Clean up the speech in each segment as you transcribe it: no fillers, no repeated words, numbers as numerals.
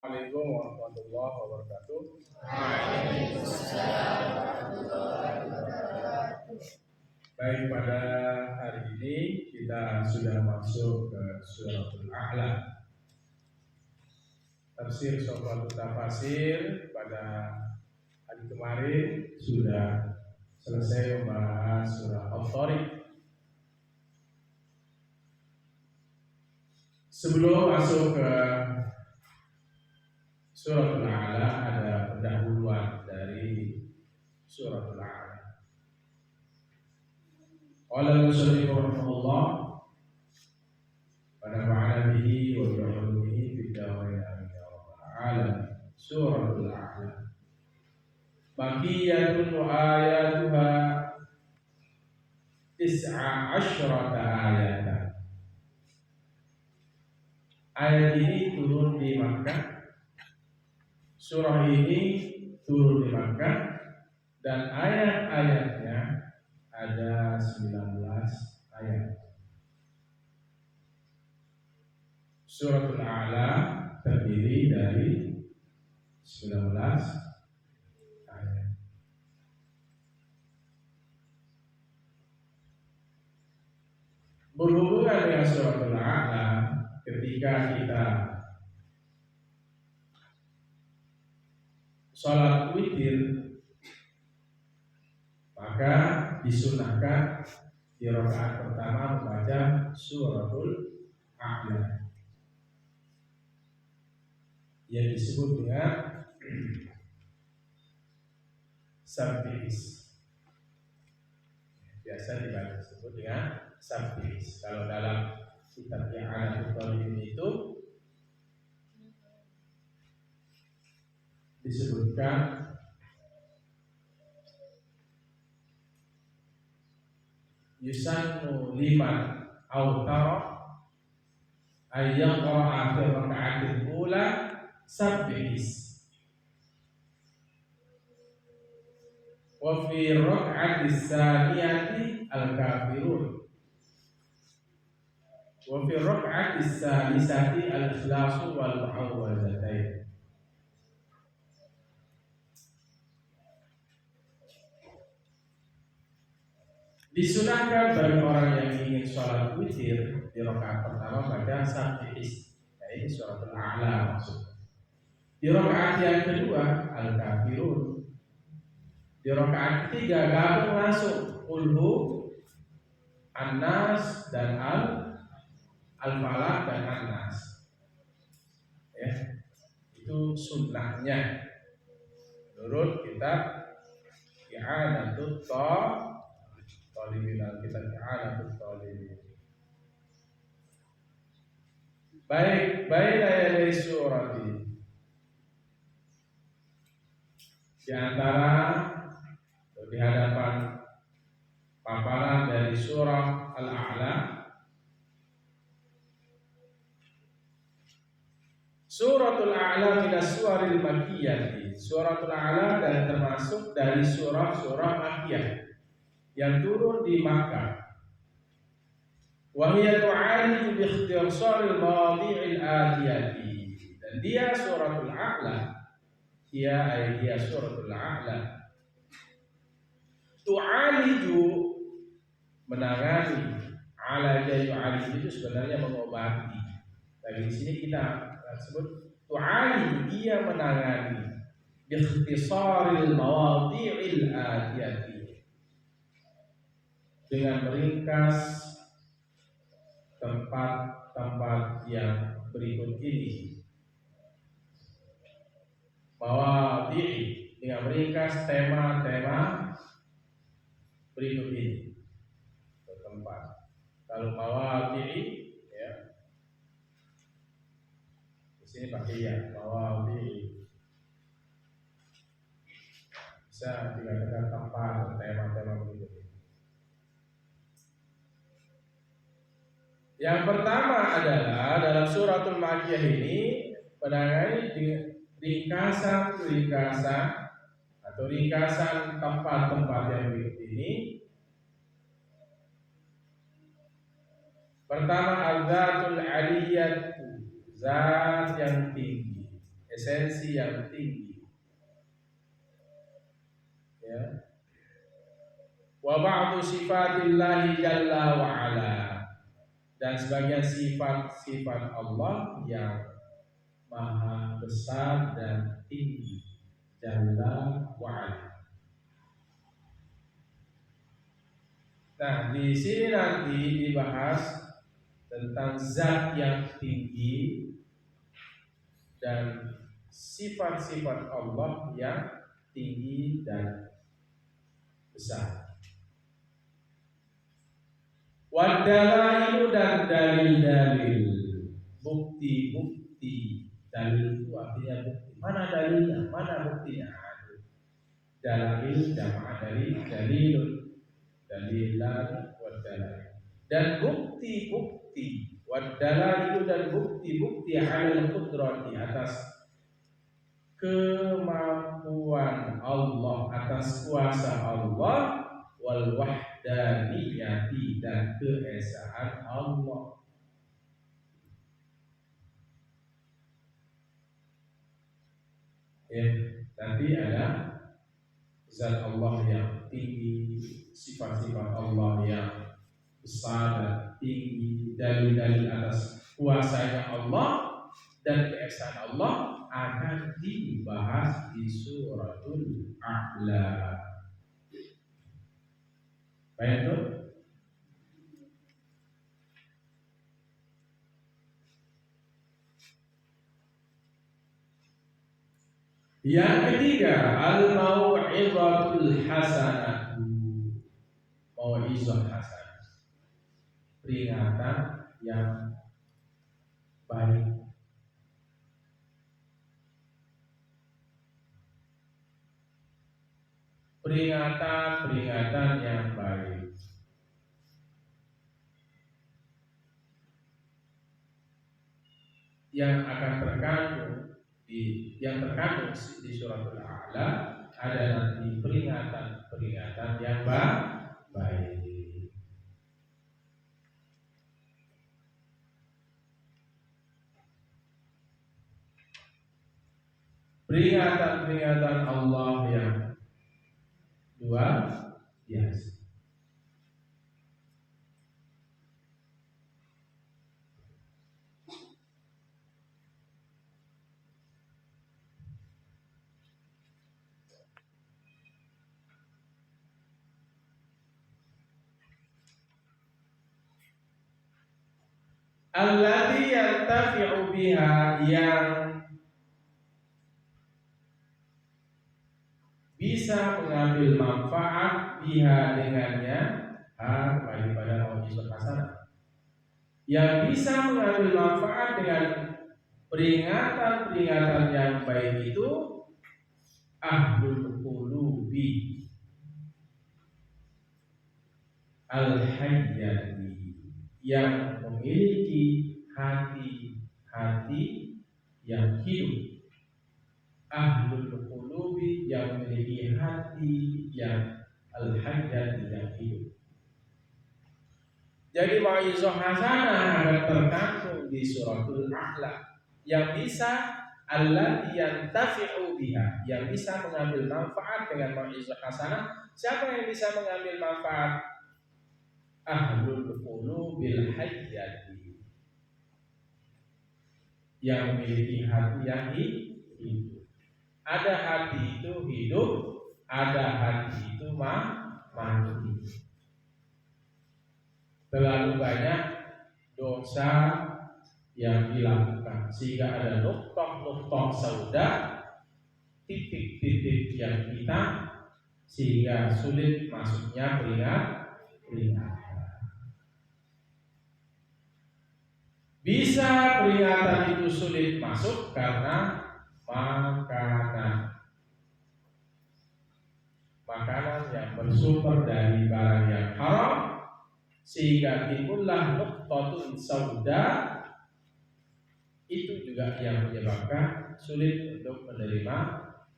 Assalamualaikum warahmatullahi wabarakatuh. Waalaikumsalam warahmatullahi wabarakatuh. Baik, pada hari ini kita sudah masuk ke suratul A'la. Tafsir Sofatul Tafasir pada hari kemarin sudah selesai membahas surah Al-Tariq. Sebelum masuk ke suratul A'la, ada pendahuluan dari suratul A'la. Qala al-musannif rahimahullah wa nafa'ana bihi wa bi'ulumihi fid darain amin ya rabbal alamin. Suratul A'la Makkiyatun wa ayatuha 19 ayatan. Ayat ini turun di Makkah. Surah ini turun di Makkah dan ayat-ayatnya ada 19 ayat. Suratul A'la terdiri dari 19 ayat. Berhubungan dengan suratul A'la, ketika kita sholat witir, maka disunahkan di rakaat pertama membaca suratul A'la yang disebut dengan Sabbihis. Biasa disebut dengan Sabbihis. Kalau dalam kitab I'anatul Talibin itu disebutkan yusannu liman autara ayyaqra'a fi raka'atil ula Sabbihis wa fi raka'atis tsaniyati al-kafirun wa fi raka'atis tsalisati al-ikhlasu wal mu'awwidzatain. Disunahkan bagi orang yang ingin sholat witir di rakaat pertama baca Sabbihis, yaitu suratul A'la maksudnya. Di rakaat yang kedua Al-Kafirun. Di rakaat ketiga gabung langsung Qulhu, An-Nas dan Al-Falaq dan An-Nas. Ya, itu sunnahnya menurut kitab I'anatul Talibin, kitab I'anatul Talibin. Baik yaday surati, di antara di hadapan paparan dari surah Al-A'la. Suratul A'la minas suwaril makkiyati. Suratul A'la dan termasuk dari surah-surah Makkiyah yang turun di Makkah. Wa hiya tu'aliju bi ikhtisaril mawadi'il atiyati. Dan dia suratul A'la, dia suratul A'la tu'aliju, menangani. Alaja yu'aliju itu sebenarnya mengobati. Tapi di sini kita sebut tu'aliju, dia menangani bi ikhtisaril mawadi'il atiyati, dengan meringkas tempat-tempat yang berikut ini. Mawadi'i, dengan meringkas tema-tema berikut ini. Tempat. Kalau mawadi'i, ya, di sini pakai ya, mawadi'i. Bisa dikatakan tempat, tema-tema berikut ini. Yang pertama adalah dalam suratul Makkiyah ini menangani ringkasan atau ringkasan tempat-tempat yang berikut ini. Pertama, al-zatul aliyyatu, zat yang tinggi. esensi yang tinggi. Ya. Wa ba'du sifatillahi jalla wa ala, dan sebagian sifat-sifat Allah yang maha besar dan tinggi, jalla wa ala. Nah, di sini nanti dibahas tentang zat yang tinggi dan sifat-sifat Allah yang tinggi dan besar. Wadalailu, dan dalil-dalil, bukti-bukti. Dalil itu artinya bukti. Mana dalilnya? Mana buktinya? Dalil jamaah dalil, dalilun, dalilan, wadalail. Dan bukti-bukti, wadalailu, dan bukti-bukti alal qudrati, atas kemampuan Allah, atas kuasa Allah, wal wahdaniyati, dan keesaan Allah. Ya, nanti ada zat Allah yang tinggi, sifat-sifat Allah yang besar dan tinggi, dalil-dalil atas kuasanya Allah dan keesaan Allah akan dibahas di suratul A'la. Baik itu. Yang ketiga, al-mau'izatul hasanah. Mau'izah hasanah, peringatan yang baik. Peringatan yang baik. Yang akan terkandung di suratul A'la ada nanti peringatan yang baik. Peringatan Allah yang luar biasa. Alladzi yantafi'u biha, yang bisa mengambil manfaat biha dengannya, daripada mau'izah hasanah. Yang bisa mengambil manfaat dengan peringatan yang baik itu ahlul qulubi al-hayyati, yang memiliki hati-hati yang hidup. Ahlul qulubi, yang memiliki hati yang al-hayyati, yang hidup. Jadi mau'izah hasanah akan terkandung di suratul A'la, yang bisa allati yantafi'u biha, yang bisa mengambil manfaat dengan mau'izah hasanah. Siapa yang bisa mengambil manfaat? Ahlul qulubil hayyati, yang memiliki hati yang hidup. Ada hati itu hidup, ada hati itu mati. Terlalu banyak dosa yang dilakukan sehingga ada nuqtah sauda, titik-titik yang hitam, sehingga sulit masuknya peringatan. Bisa peringatan itu sulit masuk karena makanan yang bersumber dari barang yang haram, sehingga timbullah nuqtatun sauda. Itu juga yang menyebabkan sulit untuk menerima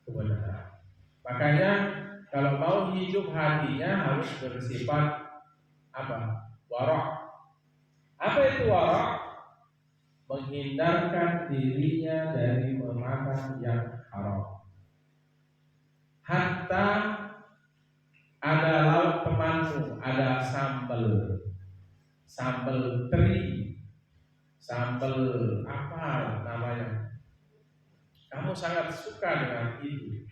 kebenaran. Makanya kalau mau hidup hatinya harus bersifat apa? Wara'. Apa itu wara'? Menghindarkan dirinya dari memakan sambal teri, sambal apa namanya, kamu sangat suka dengan itu,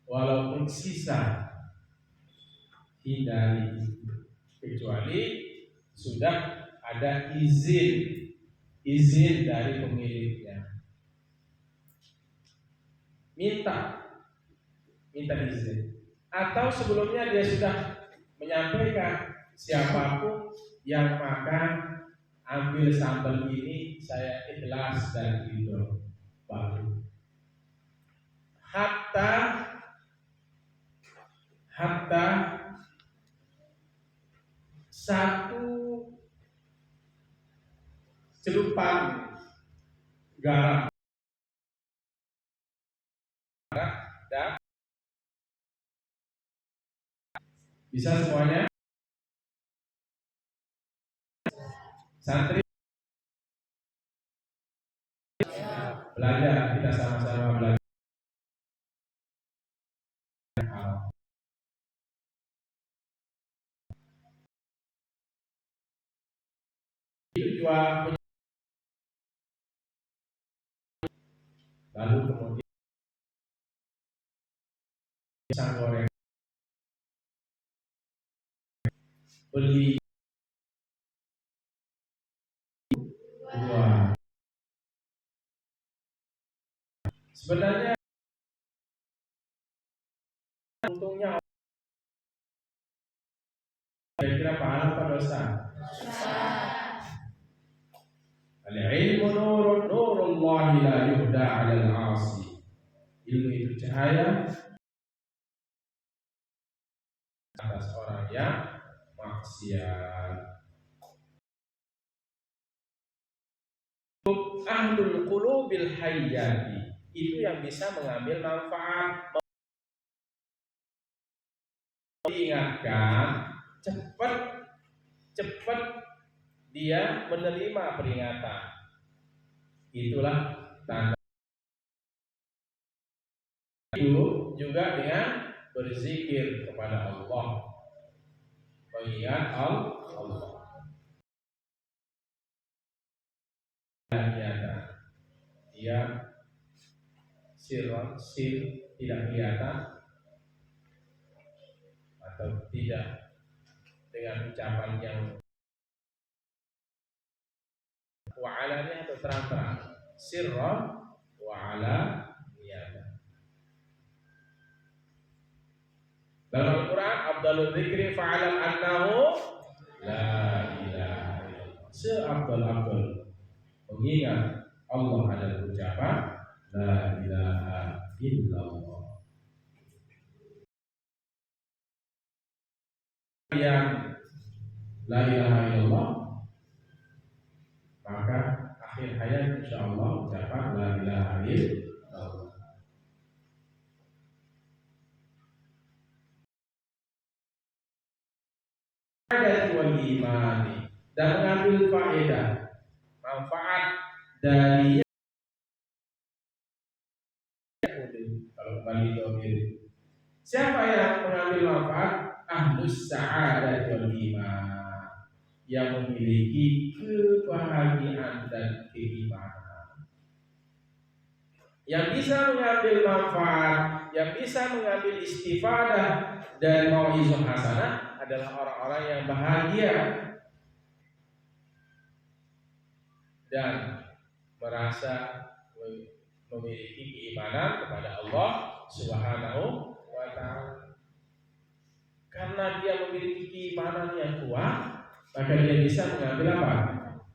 walaupun sisa, hindari itu, kecuali sudah ada izin dari pemiliknya. Minta izin, atau sebelumnya dia sudah menyampaikan, siapapun yang makan ambil sambal ini saya ikhlas dan ridho, baru hatta satu celupan garam dan bisa semuanya. Santri belajar, kita sama-sama belajar. Itu juga, lalu kemudian pisang goreng, beli dua. Sebenarnya untungnya kira-kira pahala apa dosa? Al-ilmu nurun nurullahi la yuhda 'alal 'asi. Ilmu itu cahaya atas orang yang maksiat. Ahlul qulubil hayyati, itu yang bisa mengambil manfaat, diingatkan, cepat dia menerima peringatan. Itulah tanda. Itu juga dengan berzikir kepada Allah, mengingat Allah. Dia sir tidak kelihatan atau tidak dengan ucapan yang wa'alanya atau terang-terang, sirran wa'ala niyata. Dalam Al-Quran, afdalul dzikri fa'alam annahu la ilaha illallah. Seabdal-abdal mengingat Allah adalah ucapan la ilaha illallah. Yang la ilaha illallah, maka akhir hayat insyaallah ucapan la ilaha illallah. Ada wal imani, dan mengambil faedah, manfaat dari kalau kembali domir. Siapa yang mengambil manfaat? Ahlus sa'adah wal iman, yang memiliki kebahagiaan dan keimanan. Yang bisa mengambil manfaat, yang bisa mengambil istifadah dari mau'izah hasanah adalah orang-orang yang bahagia dan merasa memiliki keimanan kepada Allah Subhanahu wa ta'ala. Karena dia memiliki keimanan yang kuat, maka dia bisa mengambil apa?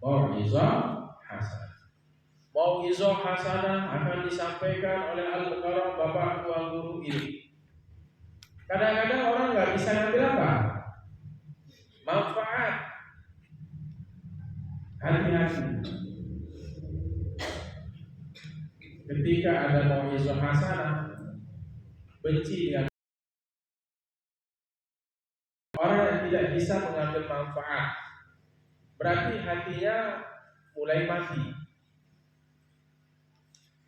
Mau'izah hasanah. Mau'izah hasanah akan disampaikan oleh Al-Mukarram Bapak Tuan Guru ini. Kadang-kadang orang nggak bisa ngambil apa? Manfaat. Hati-hati. Ketika ada mau'izah hasanah, benci dengan orang yang tidak bisa mengambil manfaat, berarti hatinya mulai mati.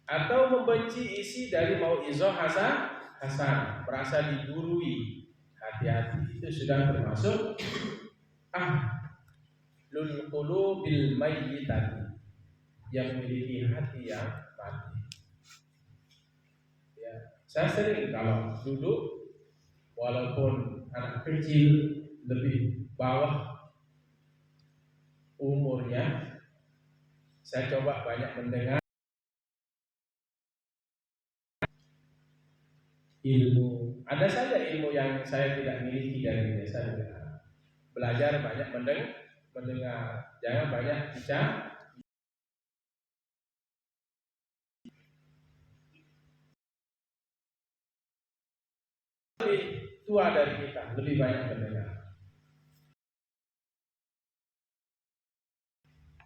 Atau membenci isi dari mau'izah hasanah, merasa digurui. Hati-hati, itu sudah termasuk lul qulubil mayyitati, yang memiliki hati yang mati. Ya, saya sering kalau duduk, walaupun anak kecil lebih bawah umurnya, saya coba banyak mendengar ilmu. Ada saja ilmu yang saya tidak miliki dari desa. Belajar banyak mendengar, jangan banyak bicara. Lebih tua dari kita, lebih banyak mendengar.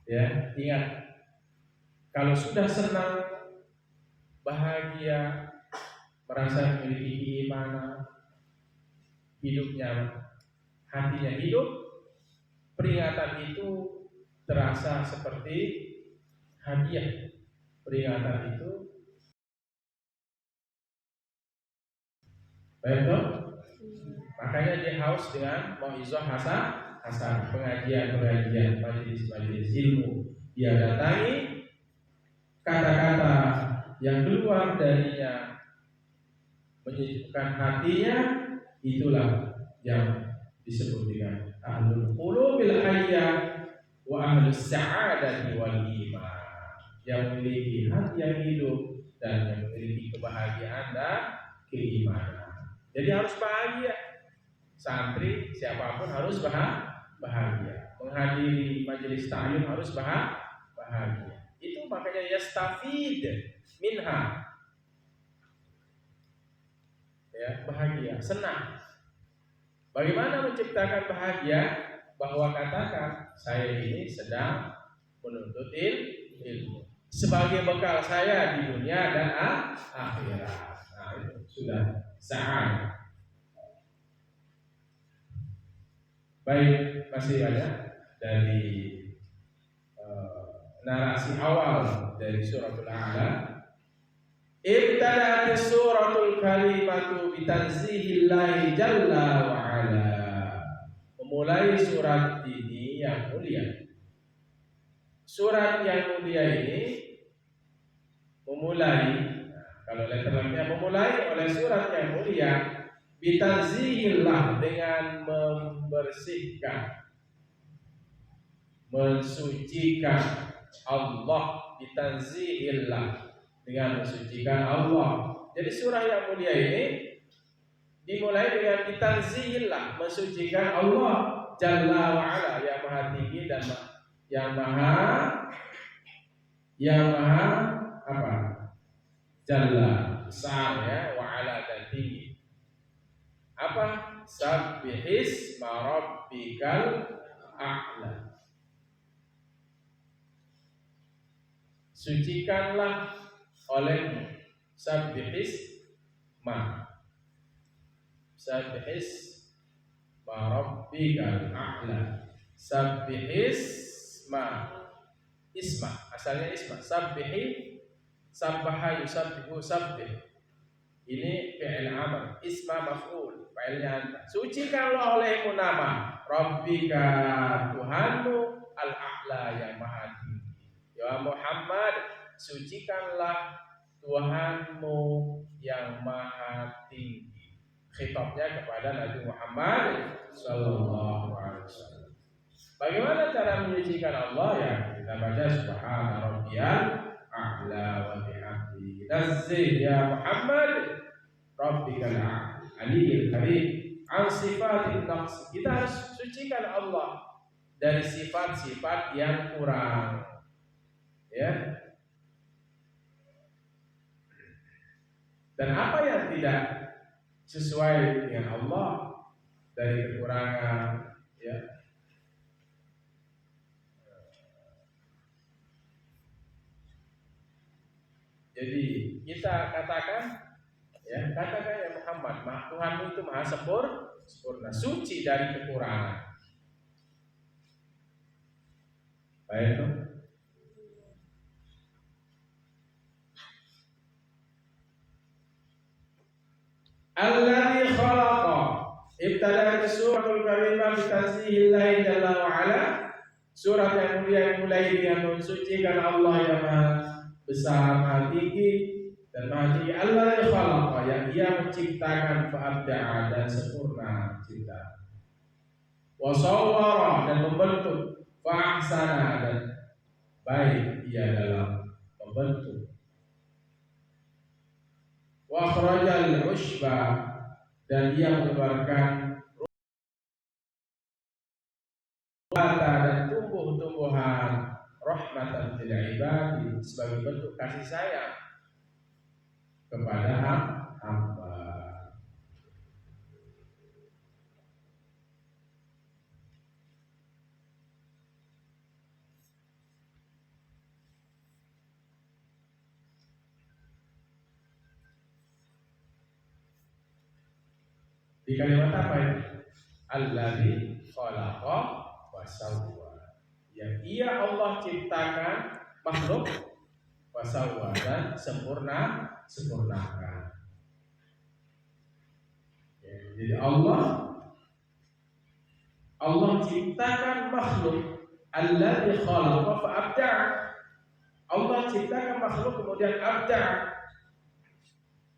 Ya, ingat, kalau sudah senang, bahagia, merasa memiliki keimanan, hidupnya, hatinya hidup, peringatan itu terasa seperti hadiah. Peringatan itu betul. Makanya dia haus dengan mau'izah hasan, pengajian, majelis ilmu. Dia datangi, kata-kata yang keluar darinya menyejukkan hatinya, itulah yang disebut dengan ahlul qulubil hayyah wa ahlus sa'adati wal iman, yang memiliki hati yang hidup dan yang memiliki kebahagiaan dan keimanan. Jadi harus bahagia. Santri siapapun harus bahagia. Menghadiri majelis ta'lim harus bahagia. Itu makanya yastafid minha. Ya, bahagia, senang. Bagaimana menciptakan bahagia? Bahwa katakan, saya ini sedang menuntut ilmu sebagai bekal saya di dunia dan akhirat. Nah, itu sudah sa'ad. Baik, masih banyak dari narasi awal dari suratul A'la. Ibtada'at suratul kalimatu bitanzihillahi jalla wa ala. Memulai surat ini yang mulia. Surat yang mulia ini memulai, kalau letter lamnya memulai oleh surat yang mulia bitanzihillah, dengan membersihkan, mensucikan Allah, bitanzihillah, dengan mensucikan Allah. Jadi surah yang mulia ini dimulai dengan bitanzihillah, mensucikan Allah Jalla wa ala, yang maha tinggi dan yang maha apa? Jalla, besar ya, wa ala, dan tinggi. Apa? Sabbihis marabbikal a'la. Sucikanlah olehmu. Sabbihis marabbikal a'la. Sabbihis isma, asalnya isma. Sabbaha yusabbihu sabbih. Ini fi'il amr, isma maf'ul, fa'ilnya anta. Sucikanlah olehmu nama Rabbika, Tuhanmu, al-a'la, yang maha tinggi. Ya Muhammad, sucikanlah Tuhanmu yang maha tinggi. Khitabnya kepada Nabi Muhammad sallallahu alaihi wasallam. Bagaimana cara menyucikan Allah? Ya, kita baca subhana rabbiyal a'la wa bihamdi. Nazzih ya Muhammad rabbikal aliyyil karim an sifatin naqs. Kita harus sucikan Allah dari sifat-sifat yang kurang. Ya. Dan apa yang tidak sesuai dengan Allah dari kekurangan, ya. Jadi kita katakan ya Muhammad, Tuhanmu itu maha sempurna, suci dari kekurangan. Baik, Alladzi khalaqa. Ibtada'at suratul karimah bi tanzihillahi jalla wa ala Surat yang mulia yang mulai dengan mensucikan Allah yang maha besar, maha tinggi dan maha tinggi. Allah yang khalaqa, yang Ia menciptakan, fa'abda'a, dan sempurna cipta. Wa sawwara, dan membentuk, fa'ahsana, dan baik Ia dalam membentuk. Wa akhrajal ushba, dan Ia mengeluarkan dan tumbuh-tumbuhan rahmatan lil ibadi, sebagai bentuk kasih sayang kepada hamba. Di kalimat apa ini? Allazi khalaqa wa sawwa, yang Ia Allah ciptakan makhluk, wa sawwa, dan sempurnakan. Ya, jadi Allah ciptakan makhluk, allazi khalaqa fa abda'a. Allah ciptakan makhluk kemudian abda',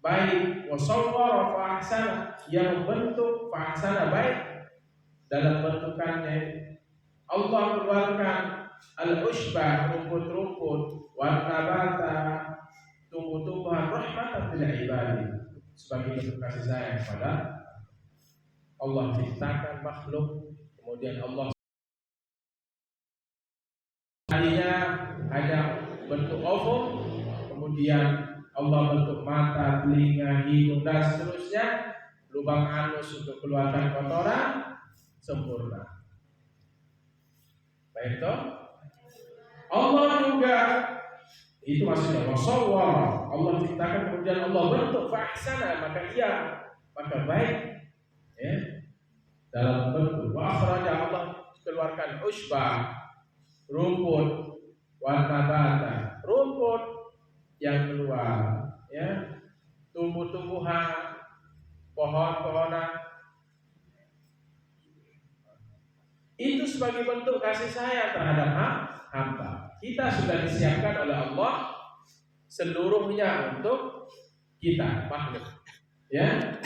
baik, wa sawwara fa ahsana, yang membentuk, fa ahsana, baik dalam bentukannya. Allah keluarkan al-ushbah, rumput-rumput, wa nabata, tumbuh-tumbuhan, rahmatan lil ibadi, sebagai bentuk kasih sayang kepada Allah. Ciptakan makhluk, kemudian Allah hanya bentuk oval, kemudian Allah bentuk mata, telinga, hidung, dan seterusnya, lubang anus untuk keluarkan kotoran, sempurna. Baik toh? Allah juga, itu maksudnya wasawwara, Allah ciptakan kemudian Allah bentuk, fa'ahsana, maka baik, ya, dalam bentuk. Wa akhraja, Allah keluarkan ushbah, rumput, wa nabata, rumput yang keluar, ya, tumbuh-tumbuhan, pohon-pohonan, itu sebagai bentuk kasih sayang terhadap hamba. Kita sudah disiapkan oleh Allah seluruhnya untuk kita, makhluk, ya.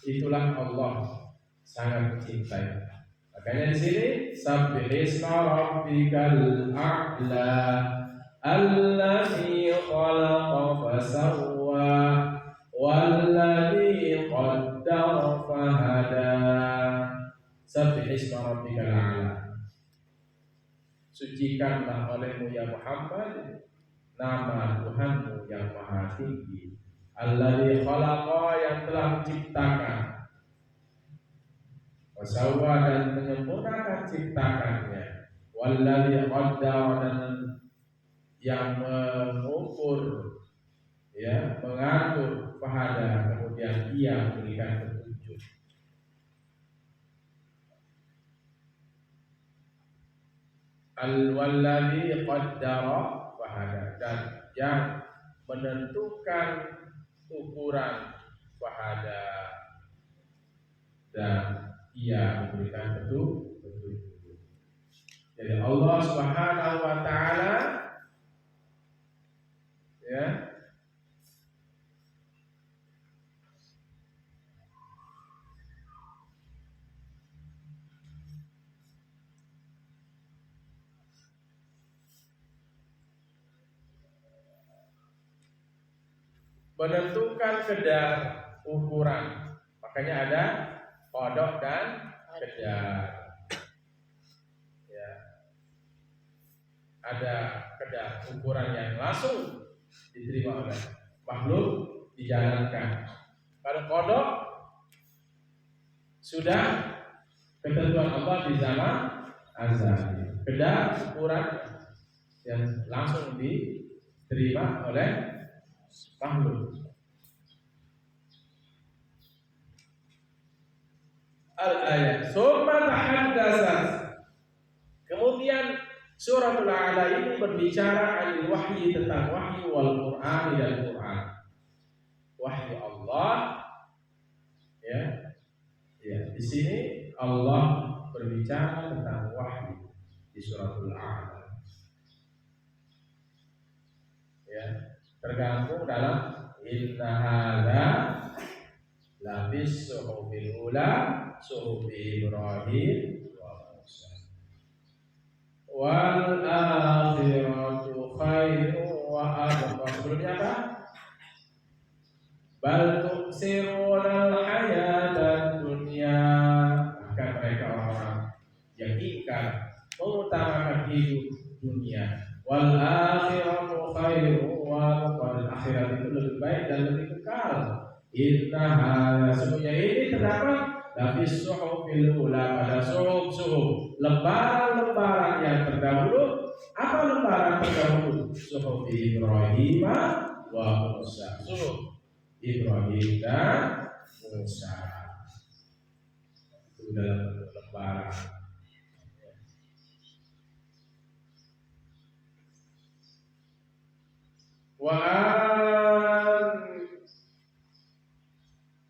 Itulah Allah sangat mencintai. Makanya di sini sabbihisma rabbikal a'la allazi khalaqa fasawwa wallazi qaddara fahada. Sabbihisma rabbikal a'la, sucikanlah olehmu ya Muhammad nama Tuhanmu yang maha tinggi, allazi khalaqa, yang telah menciptakan, wasawwa, dan menyempurnakan ciptakannya, wallazi qaddara, dan yang mengukur, ya, mengatur, fahada, kemudian Ia memberikan petunjuk. Al-wallazi qaddara fahada, dan yang menentukan ukuran, fahada, dan Ia memberikan petunjuk. Jadi Allah Subhanahu wa taala, ya, menentukan kadar ukuran. Makanya ada kodok dan kadar. Ya. Ada kadar ukuran yang langsung diterima oleh makhluk, dijalankan. Kalau kodok sudah ketentuan Allah di zaman azali. Kadar ukuran yang langsung diterima oleh makhluk. Al-ayat summa tahaddatsat, kemudian suratul A'la ini berbicara anil wahyi, tentang wahyu, wal Qur'an, dan Quran. Wahyu Allah, ya. Ya, di sini Allah berbicara tentang wahyu. di suratul A'la. Ya, tergabung dalam inna hadza la bis suhubil ula suhubi Ibrahim wa Musa wal akhiratu khairu wa abqa. Sebelumnya apa? Bal tu'siruna al-hayata dunya. Maka mereka orang-orang yang ingkar mengutamakan hidup dunia. Wal akhiratu khairu wa abqa. Akhirat itu lebih baik dan lebih kekal. Inna semuanya ini terdapat tapi suhufil ula, pada suhuf lembaran-lembaran yang terdahulu. Apa lembaran terdahulu? Suhuf Ibrahim wa Musa. Suhuf Ibrahim dan Musa itu dalam lembaran.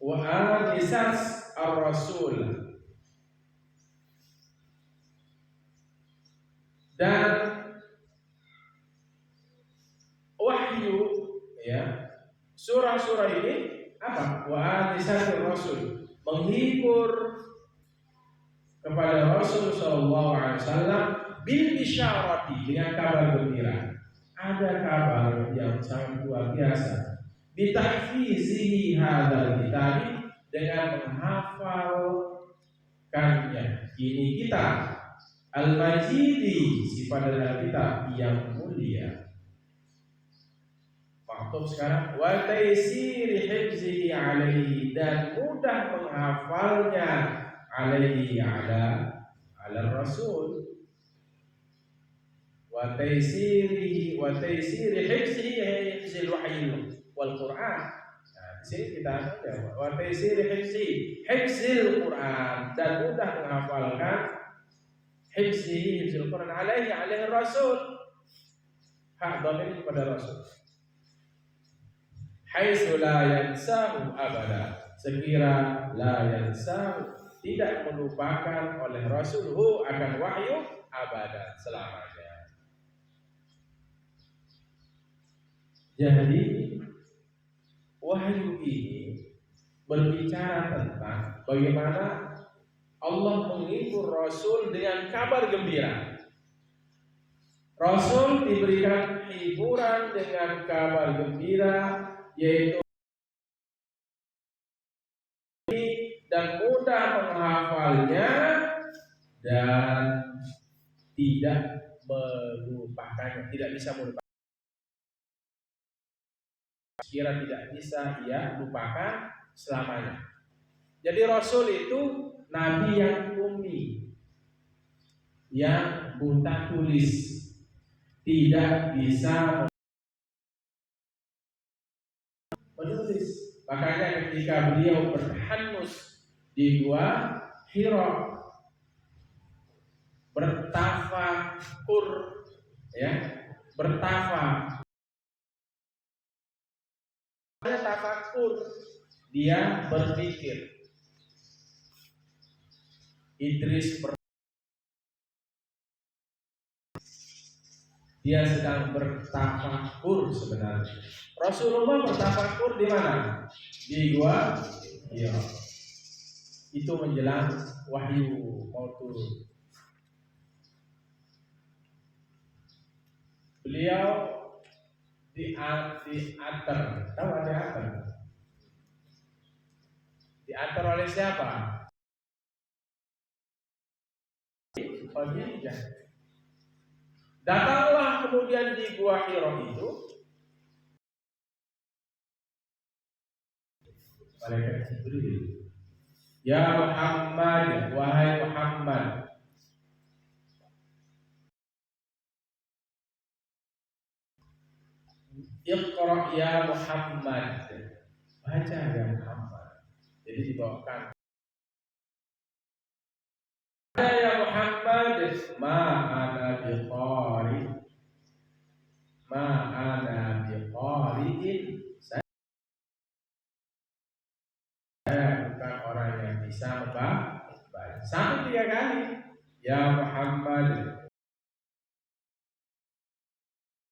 Wa anisas ar-rasul, dan wahyu, ya, surah-surah ini apa? Wa anisas ar-rasul, menghibur kepada Rasul sallallahu alaihi wasallam bil isyarati, dengan kabar gembira. Ada kabar yang sangat luar biasa. Bitahfizihi hadzal kitab, dengan menghafalkannya ini kitab al-majidi, sifat dari kitab yang mulia. Maktub sekarang wa taysiri hifzihi alaihi, dan mudah menghafalnya alaihi ala rasul. Wa taysiri hifzihi hifzil wahyi wal Qur'an. Nah, di sini kita ada wa taysiri hifzil Qur'an, dan mudah menghafalkan hifzil Qur'an alaihi rasul. Hak dhamir kepada Rasul. Haitsu la yansahu abada, sekira la yansahu, tidak melupakan oleh Rasul akan wahyu abada, selamanya. Jadi wahyu ini berbicara tentang bagaimana Allah menghibur Rasul dengan kabar gembira. Rasul diberikan hiburan dengan kabar gembira, yaitu dan mudah menghafalnya dan tidak melupakannya, tidak bisa melupakan. Kira tidak bisa ia lupakan selamanya. Jadi Rasul itu nabi yang ummi, yang buta tulis, tidak bisa menulis. Makanya ketika beliau bertahanus di gua Hira, bertafakur, ya, tafakur, dia berpikir. Idris dia sedang bertafakur sebenarnya. Rasulullah bertafakur di mana? Di gua Hira. Itu menjelang wahyu mau turun. Beliau diatur, tahu ada atur? Diatur oleh siapa? Khadijah. Datanglah kemudian di gua Hira itu malaikat Jibril. Ya Muhammad, wahai Muhammad, Iqra ya Muhammad, baca ya Muhammad. Jadi dibawakan ya Muhammad, ma ana biqari'in, saya bukan orang yang bisa membaca. Sampai 3 kali ya Muhammad,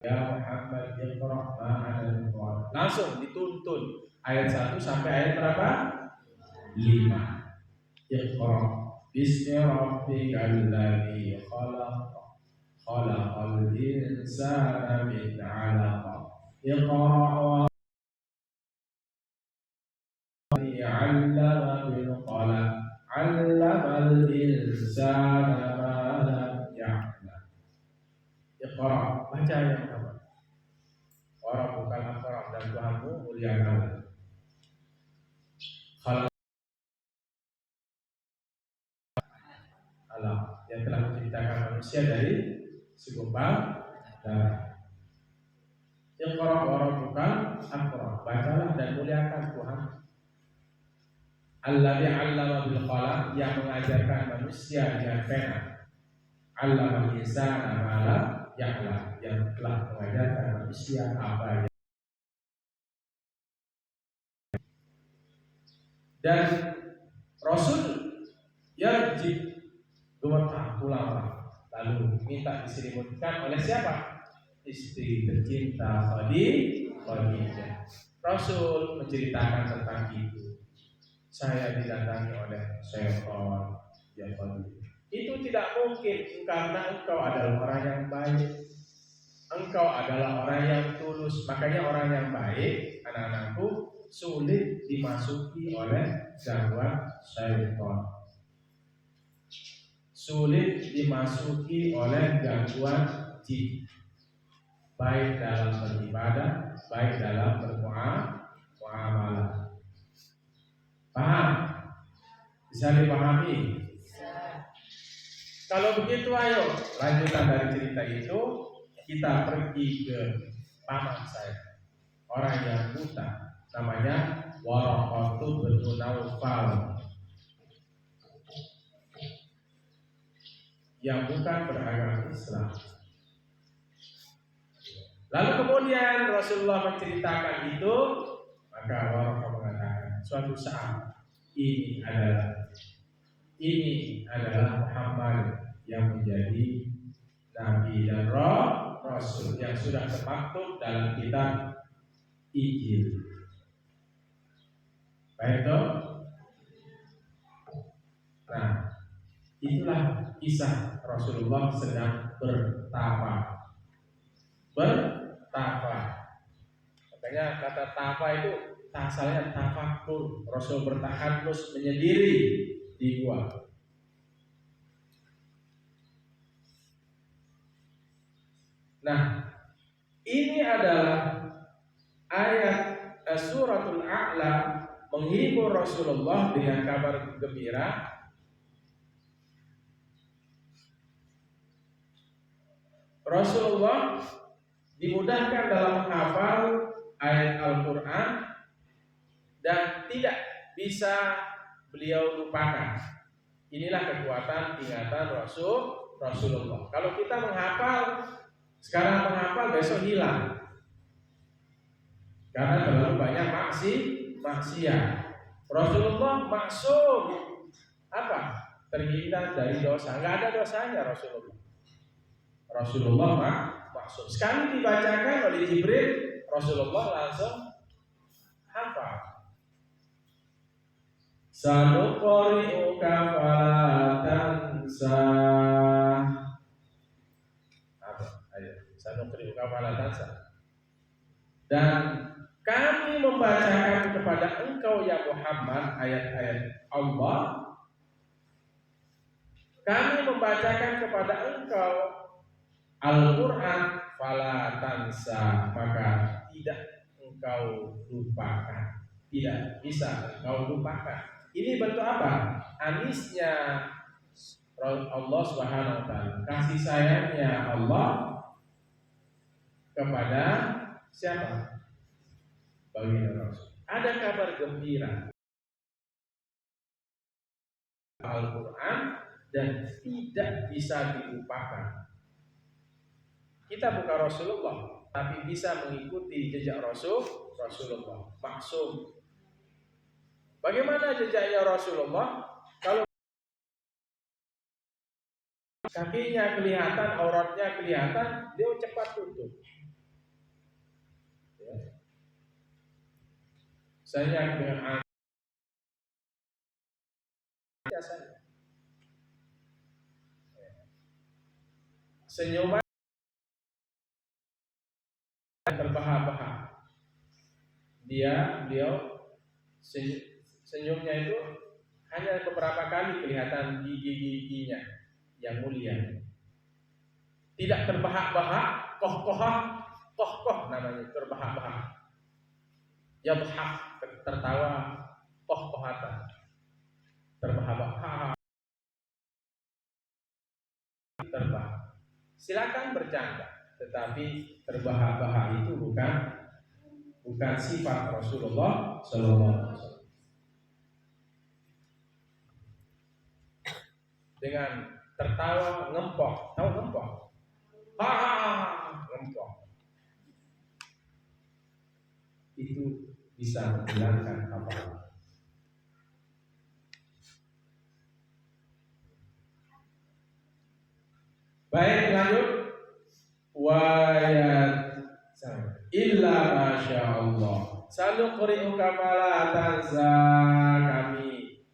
Ya Muhammad iqra ma'ana al-Qur'an. Langsung dituntun ayat 1 sampai ayat berapa? 5. Iqra bismi rabbikal ladzi khalaq khalaqal insana min 'alaq. Iqra wa 'allama bil qalam 'allamal insana ma lam ya'lam. Iqra, baca ya Muhammad. Orang bukan akram dan Tuhanmu muliakan. Khalaq Allah yang telah menciptakan manusia dari segumpal darah. Iqra wa rabbuka akram, bacalah dan muliakan Tuhan. Alladzi 'allama bil qalam, yang mengajarkan manusia dengan pena. 'Allamal insana ma lam ya'lam, yang telah mengajarkan manusia apa yang. Dan Rasul yarji pulang lalu minta diselimutkan oleh siapa? Istri tercinta Khadijah. Rasul menceritakan tentang itu. Saya didatangi oleh syaitan, ya Khadijah. Itu tidak mungkin karena engkau adalah orang yang baik. Engkau adalah orang yang tulus. Makanya orang yang baik, anak-anakku, sulit dimasuki oleh gangguan syaitan. Sulit dimasuki oleh gangguan jin, baik dalam beribadah, baik dalam bermuamalah. Paham? Bisa dipahami? Kalau begitu, ayo lanjutan dari cerita itu, kita pergi ke paman saya, orang yang buta, namanya Waraqatu bin Naufal, yang bukan beragama Islam. Lalu kemudian Rasulullah menceritakan itu, maka Waraqah mengatakan, suatu saat ini adalah Muhammad yang menjadi Nabi dan Rasul yang sudah termaktub dalam kitab Injil. Baik toh? Nah, itulah kisah Rasulullah sedang bertapa. Makanya kata tapa itu asalnya tafakur. Rasul bertahan terus menyendiri di gua. Nah, ini adalah ayat suratul A'la menghibur Rasulullah dengan kabar gembira. Rasulullah dimudahkan dalam menghafal ayat Al-Quran dan tidak bisa beliau lupakan. Inilah kekuatan ingatan Rasulullah. Kalau kita sekarang menghafal, besok hilang karena terlalu banyak maksiat. Rasulullah maksum terhindar dari dosa, nggak ada dosanya Rasulullah maksum. Sekali dibacakan oleh Jibril, Rasulullah langsung hafal. Sanuqri'uka fala tansa. Sanuqri'uka fala tansa. Dan kami membacakan kepada engkau ya Muhammad ayat-ayat Allah. Kami membacakan kepada engkau Al-Quran fala tansa, maka tidak engkau lupakan. Tidak bisa engkau lupakan. Ini bentuk apa? Anisnya Allah Subhanahu wa taala, kasih sayangnya Allah kepada siapa? Bagi Rasul. Ada kabar gembira Al-Quran dan tidak bisa dilupakan. Kita bukan Rasulullah, tapi bisa mengikuti jejak Rasulullah. Maksum. Bagaimana jejaknya Rasulullah? Kalau kakinya kelihatan, auratnya kelihatan, dia cepat tutup. Saya dengan biasanya senyuman terbahak-bahak. Beliau senyumnya itu hanya beberapa kali kelihatan gigi-giginya yang mulia. Tidak terbahak-bahak, koh namanya terbahak-bahak. Yadhak, tertawa, koh-kohatan. Terbahak-bahak, terbahak. Silakan bercanda, tetapi terbahak-bahak itu bukan sifat Rasulullah SAW. Dengan tertawa ngempok, tahu ngempok? Ngempok. Itu bisa menghilangkan hafalan. Baik, lanjut. Wayat illa masya Allah. Sanuqri'uka fala tansa, kami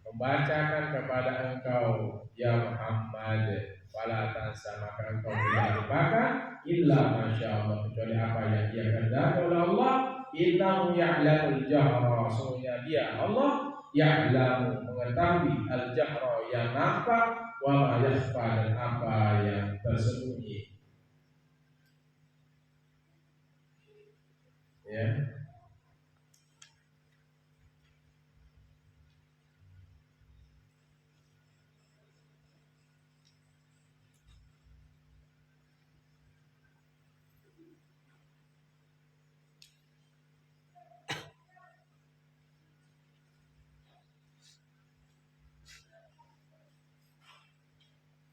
membacakan kepada engkau ya Muhammad, fala tansa, maka engkau tidak lupakan illa masya Allah, kecuali apa yang dia kehendaki oleh Allah. Innahu ya'lamul jahra, sesungguhnya dia Allah ya'lamu, mengetahui al-jahra yang nampak, wa ma yakhfa, dan apa yang tersembunyi. Ya.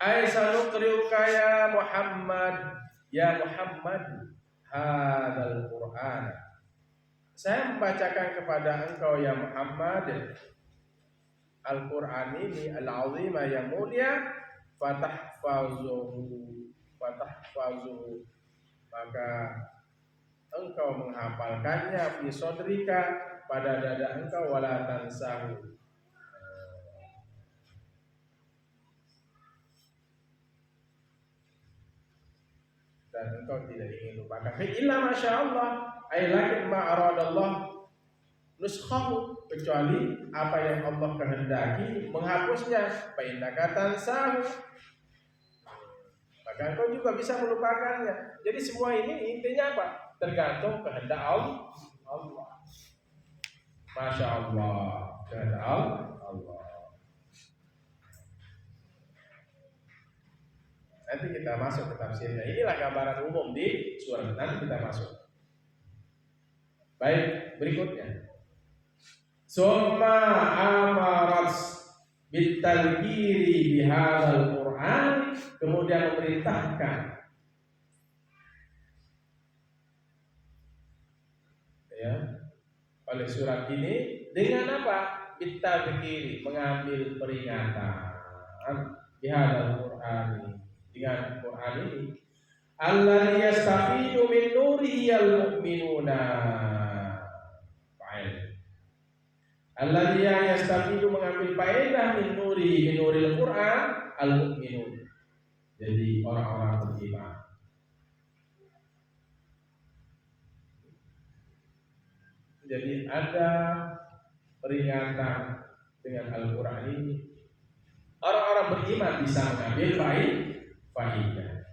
Aisanuqri'uka ya Muhammad, ya Muhammad, hadzal Qur'an. Saya membacakan kepada engkau ya Muhammad Al-Qur'an ini al-azimah yang mulia, fatahfazuhu, maka engkau menghafalkannya fi sodrika, pada dada engkau, wala tansahu, dan engkau tidak ingin lupakan. Illa masya Allah, ay lakin ma aradallah nuskhahu, kecuali apa yang Allah kehendaki menghapusnya. Fa innaka tansahu, maka engkau juga bisa melupakannya. Jadi semua ini intinya apa? Tergantung kehendak Allah. Masya Allah, kehendak Allah. Nanti kita masuk ke tafsirnya. Inilah gambaran umum di surat. Nanti kita masuk. Baik, berikutnya. Summa amarat bitalqiri bihadzal Qur'an, kemudian memerintahkan ya oleh surat ini dengan apa? Bitalqiri, mengambil peringatan bihadzal Qur'an, dengan Quran ini. Alladzi yastafidu min nurihi al-mu'minuna. Fa'il. Alladzi yastafidu, mengambil faedah min nurihi, min nuril Quran, al-mu'minun. Jadi orang-orang beriman. Jadi ada peringatan dengan Al-Quran ini. Orang-orang beriman bisa mengambil faedah,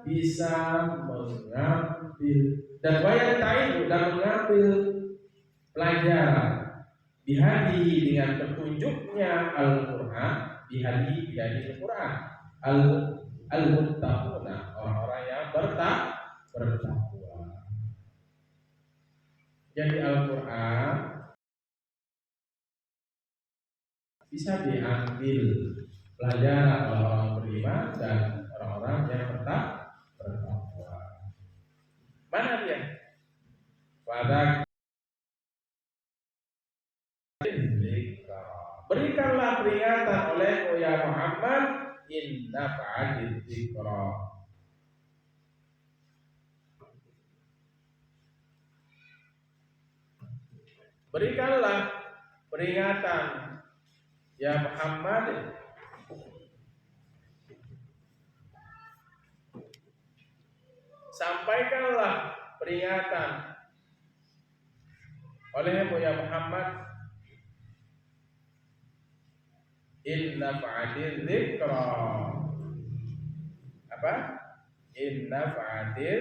bisa mengambil dan wayang ta'idu, dan mengambil pelajaran bihadi, dengan petunjuknya Al-Quran, bihadi Al-Quran, al-muttaquna, orang-orang yang bertakwa. Jadi Al-Quran bisa diambil pelajaran orang-orang beriman dan orang-orang yang bertakwa. Mana dia? Pada berikanlah peringatan olehmu ya Muhammad, inna fa'adil dzikra. berikanlah peringatan ya Muhammad, sampaikanlah peringatan olehmu ya Muhammad, inna fa'atil dzikra. Apa? Inna fa'atil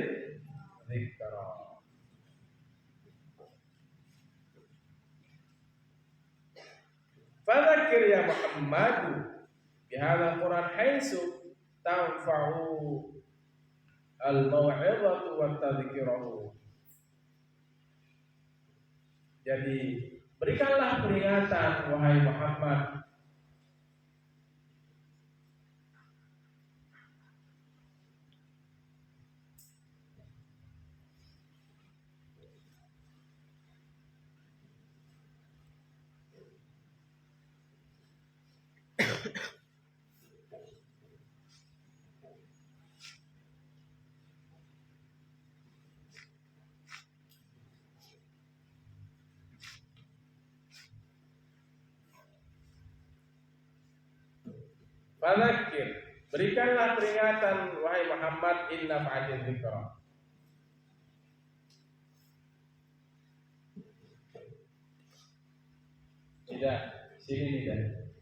dzikra. Fadzakir ya Muhammad bihadzal Qur'an haitsu tanfa'u al-mau'izatu wat tadhkiratu. Jadi berikanlah peringatan wahai Muhammad Fadzakir, berikanlah peringatan wahai Muhammad, inna fa'atil dzikra. Tidak, sini tidak.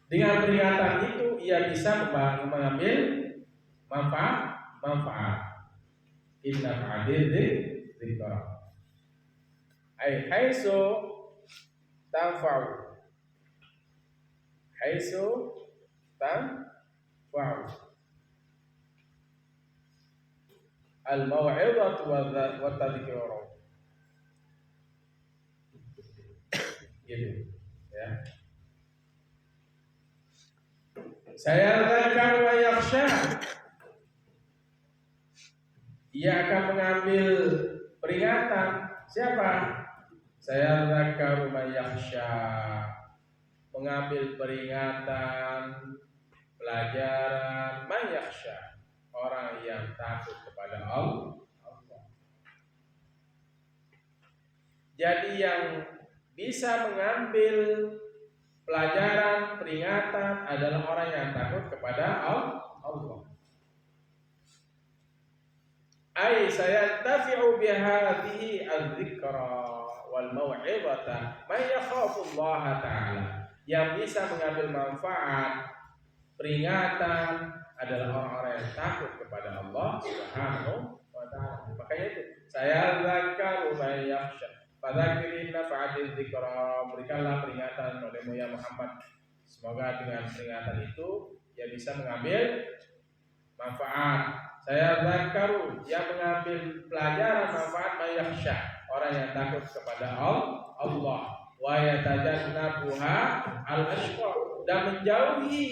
Dengan peringatan itu ia bisa mengambil manfaat. Inna fa'atil dzikra. Ai haitsu tanfa'u. Haitsu tanfa'u. Al-mau'izatu wa tadhkiratu. Gitu, ya. Saya dzakar wa yakhsha. Ia akan mengambil peringatan. Siapa? Saya dzakar wa yakhsha. Mengambil peringatan, pelajaran man yakhsha, orang yang takut kepada Allah. Jadi yang bisa mengambil pelajaran, peringatan adalah orang yang takut kepada Allah. Ai sayantafi'u bihadhihi adz-dzikra wal mau'izata man yakhafu Allah ta'ala. Yang bisa mengambil manfaat peringatan adalah orang-orang yang takut kepada Allah Subhanahu wa ta'ala. Makanya itu saya zakaru man yakhsha. Fadzakir nafa'atil dzikra, berikanlah peringatan olehmu ya Muhammad. Semoga dengan peringatan itu ia bisa mengambil manfaat. Saya zakaru, yang mengambil pelajaran manfaat mayakhsha, orang yang takut kepada Allah. Wa yatajannabuha al-ashqa, dan menjauhi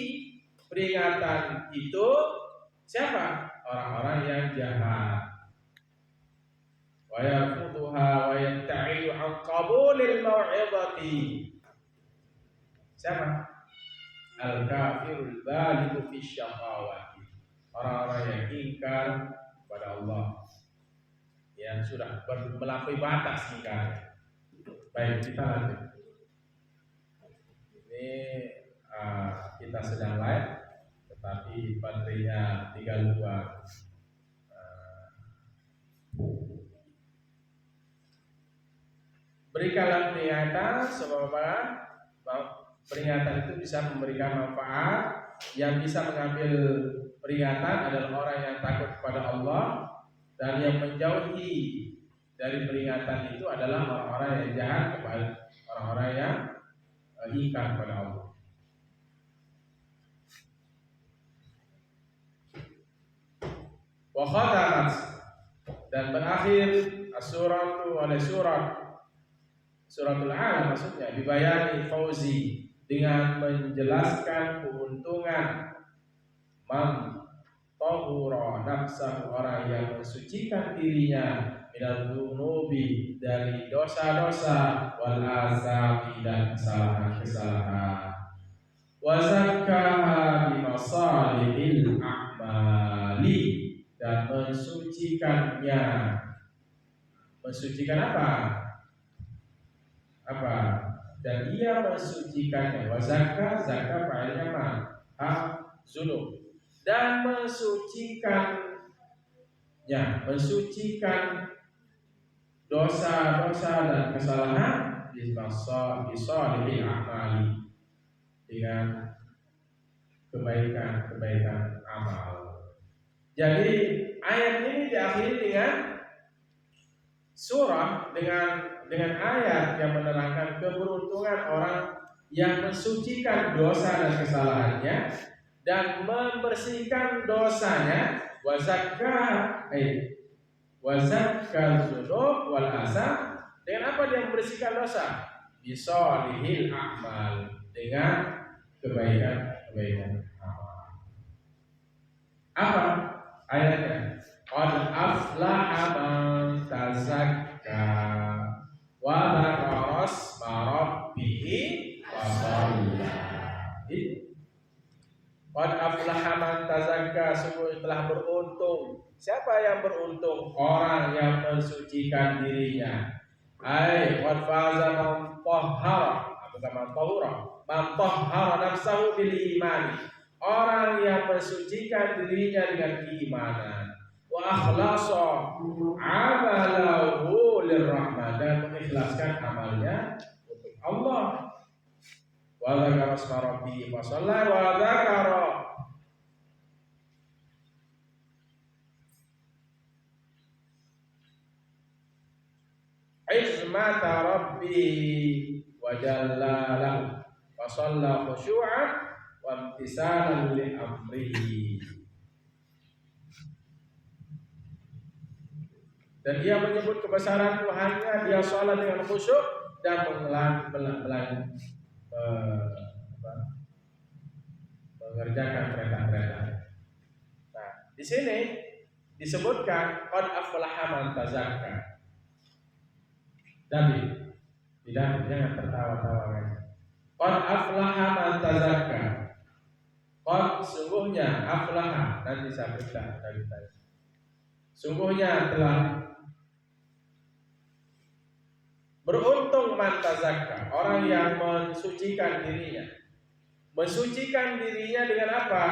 peringatan itu siapa? Orang-orang yang jahat. Wa yarfuduha wa yabta'idu an qabulil mau'izati. Siapa? Al-kafirul balighu fi syaqawati. Orang-orang yang ingkar kepada Allah, yang sudah melampaui batas ingkar. Baik, kita lanjut. Ini kita sedang live, tetapi baterainya tinggal 2. Berikanlah peringatan, semoga peringatan itu bisa memberikan manfaat. Yang bisa mengambil peringatan adalah orang yang takut kepada Allah, dan yang menjauhi dari peringatan itu adalah orang-orang yang jahat kepada orang-orang yang ingkar kepada Allah. Wa khatamat, dan berakhir as-suratu oleh suratul Alaq, maksudnya dibayani fauzi, dengan menjelaskan keuntungan man tahura nafsahu, orang yang mensucikan dirinya, minal dzunubi, dari dosa-dosa, wal asami, dan kesalahan-kesalahan, wa zakkaha mensucikannya. Mensucikan apa? Apa? Dan ia mensucikannya. Wa zakka, zakka fa'ilnya ma? Zunub. Dan mensucikan dosa-dosa dan kesalahan bisolihil a'mali, dengan kebaikan amal. Jadi ayat ini diakhiri dengan surah dengan ayat yang menerangkan keberuntungan orang yang mensucikan dosa dan kesalahannya dan membersihkan dosanya, wazakkal dzunub wal asam. Dengan apa dia membersihkan dosa? Bisolihil a'mal, dengan kebaikan amal. Apa ayatnya? Qad aflaha man tazakka wa dzakara asma rabbih wa shalla. Qad aflaha man tazakka, sungguh telah beruntung. Siapa yang beruntung? Orang yang mensucikan dirinya. Ai qad faza man tahhara, bukan man tahura, man tahhara nafsahu bil imani. Orang yang mensucikan dirinya dengan keimanan. Wa akhlasa amalahu lirrahman, dan mengikhlaskan amalnya untuk Allah. Wa dzakara asma rabbih wa shalla wa dzakara izmata rabbi wa jallalahu wa shalla khusyu'an wa imtisalan li amrihi. Dan dia menyebut kebesaran Tuhannya, dia sholat dengan khusyuk dan mengerjakan perintah-perintah. Nah, di sini disebutkan qad aflaha man tazakka. David, tidak, jangan tertawa-tawa kan. Qad aflaha man tazakka. Qad, sungguhnya, aflaha, nanti saya baca dari tadi. Sungguhnya telah beruntung man tazakka, orang yang mensucikan dirinya. Mensucikan dirinya dengan apa?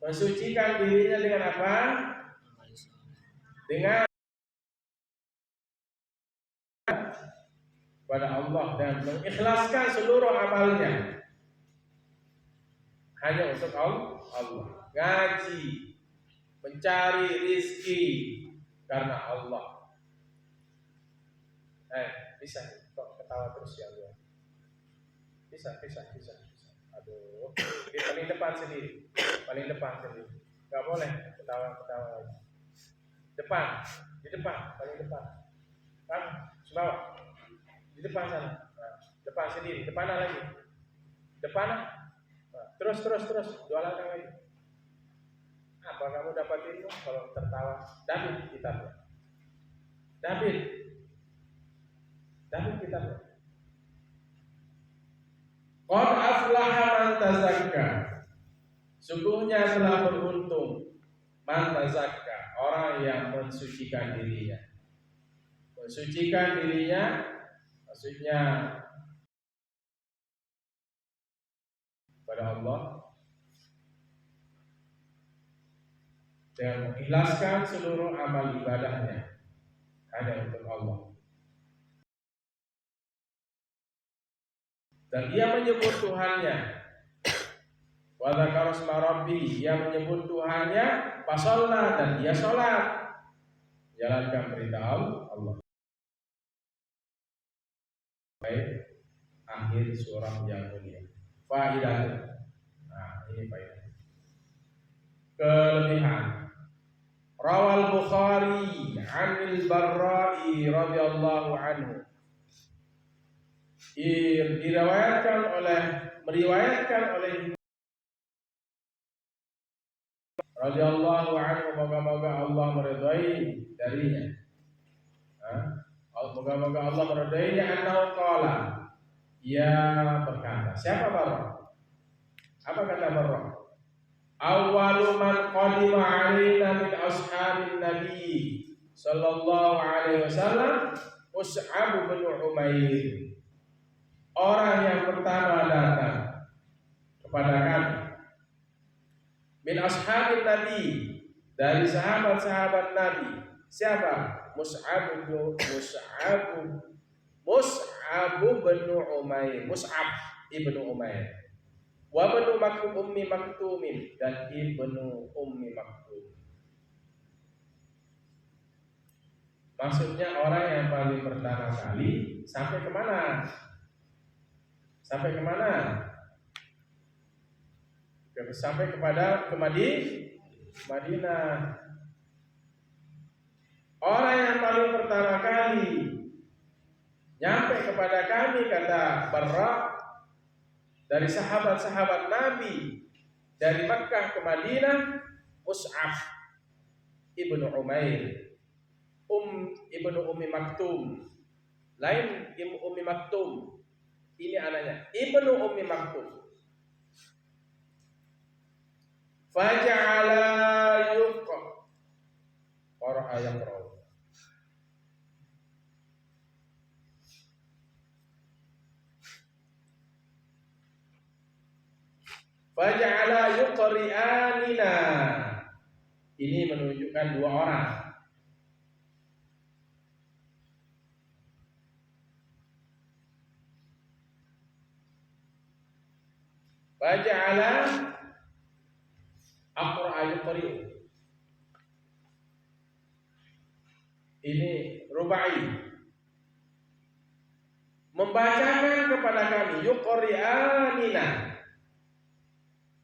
Mensucikan dirinya dengan apa? Dengan kepada Allah dan mengikhlaskan seluruh amalnya hanya untuk Allah. Ngaji, mencari rizki karena Allah. Bisa kok ketawa terus ya Allah. Bisa. Aduh, di paling depan sendiri. Gak boleh ketawa lagi. Di depan, paling depan. Kan, semua di depan sana. Depan sendiri, depan lagi. Depan. Terus, dua langkah lagi. Apa kamu dapatin kalau tertawa? David kitabnya. Qad aflaha man tazakka. Sungguhnya telah beruntung man tazakka, orang yang mensucikan dirinya. Mensucikan dirinya maksudnya pada Allah dengan mengikhlaskan seluruh amal ibadahnya hanya untuk Allah. Dan dia menyebut Tuhannya. Wa dzakara asma rabbi, dia menyebut Tuhannya, fasalla, dan dia sholat. Jalankan perintah Allah. Baik, akhir surah yang mulia. Faidah. Nah, ini faidah. Kelebihan. Rawal Bukhari 'anil Barra'i radhiyallahu anhu. Meriwayatkan oleh radhiyallahu anhu, moga-moga Allah meridai darinya. Moga-moga Allah meridainya, annahu qala, ia berkata. Siapa Barra? Apa kata Barra? awwalu man qadima alaina min ashabin nabi sallallahu alaihi wasallam Mus'ab bin Umair. Orang yang pertama datang kepada kami min ashabin nabi, dari sahabat-sahabat Nabi. Siapa? Mus'ab bin Umair. Mus'ab ibnu Umair. Wa banu Ummi Maktumin, dan ibnu Ummi Maktum. Maksudnya orang yang paling pertama kali sampai kemana? Sampai kemana? Sampai kepada Madinah. Orang yang paling pertama kali nyampe kepada kami, kata Barra, dari sahabat-sahabat Nabi dari Makkah ke Madinah, Mus'ab ibnu Umair, ibnu Ummi Maktum. Lain Ummi Maktum, ini anaknya ibnu Ummi Maktum. Faja'ala qara'a yaqra'u. Faja'ala yuqri'anina. Ini menunjukkan dua orang. Faja'ala aqra'a yuqri'u. Ini rubai. Membacakan kepada kami, yuqri'anina.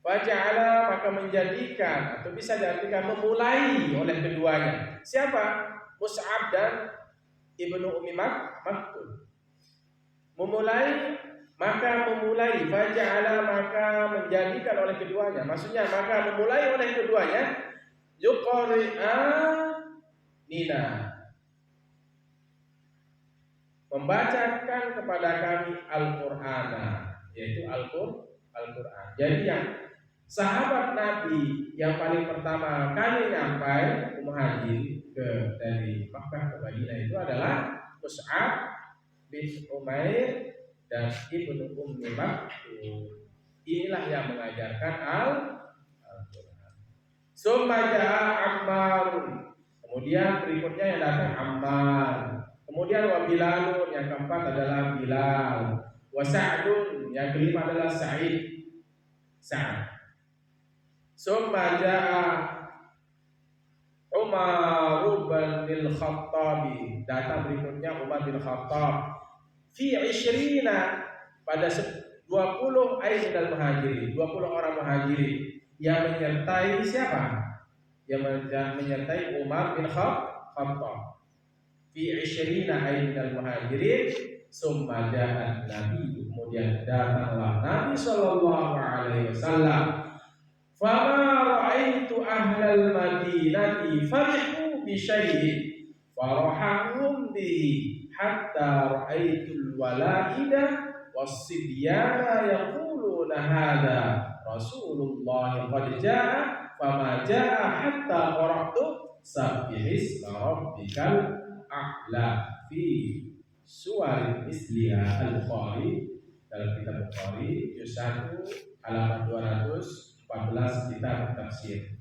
Faja'ala, maka menjadikan, atau bisa diartikan memulai oleh keduanya. Siapa? Mus'ab dan ibnu Ummi Maktum. Memulai, faja'ala, maka menjadikan oleh keduanya. Maksudnya maka memulai oleh keduanya, yuqri'anina, membacakan kepada kami Al-Qur'ana, yaitu Al-Qur'an. Jadi yang sahabat Nabi yang paling pertama kali nyampai muhajir dari Makkah ke Madinah itu adalah Mus'ab bin Umair dan ibnu Ummi Maktum. Inilah yang mengajarkan Al-Qur'an. Summa ja'a Ammar. Kemudian berikutnya yang datang Ammar. Kemudian wa Bilalun, yang keempat adalah Bilal. Wa Sa'dun, yang kelima adalah Sa'id. Summa ja'a Umar bin Khattabi. Datang berikutnya Umar bin Khattab. Fi 20, pada 20 ayat muhajirin, 20 orang muhajirin yang menyertai siapa? Yang menyertai Umar bin Khattab. Fi 20 ayat muhajirin. Summa ja'a Nabi, kemudian datanglah Nabi sallallahu alaihi wasallam. Fama ra'aitu ahlal madinati farihu bi syai'in farahahum bihi hatta ra'aitul walaida was-sibyana yaquluna hadza Rasulullah qad jaa'a fama jaa'a hatta qara'tu sabbihisma rabbikal a'la fi suwar misliha al-Bukhari, dalam kitab Bukhari juz 1 halaman 214 kitab tafsir.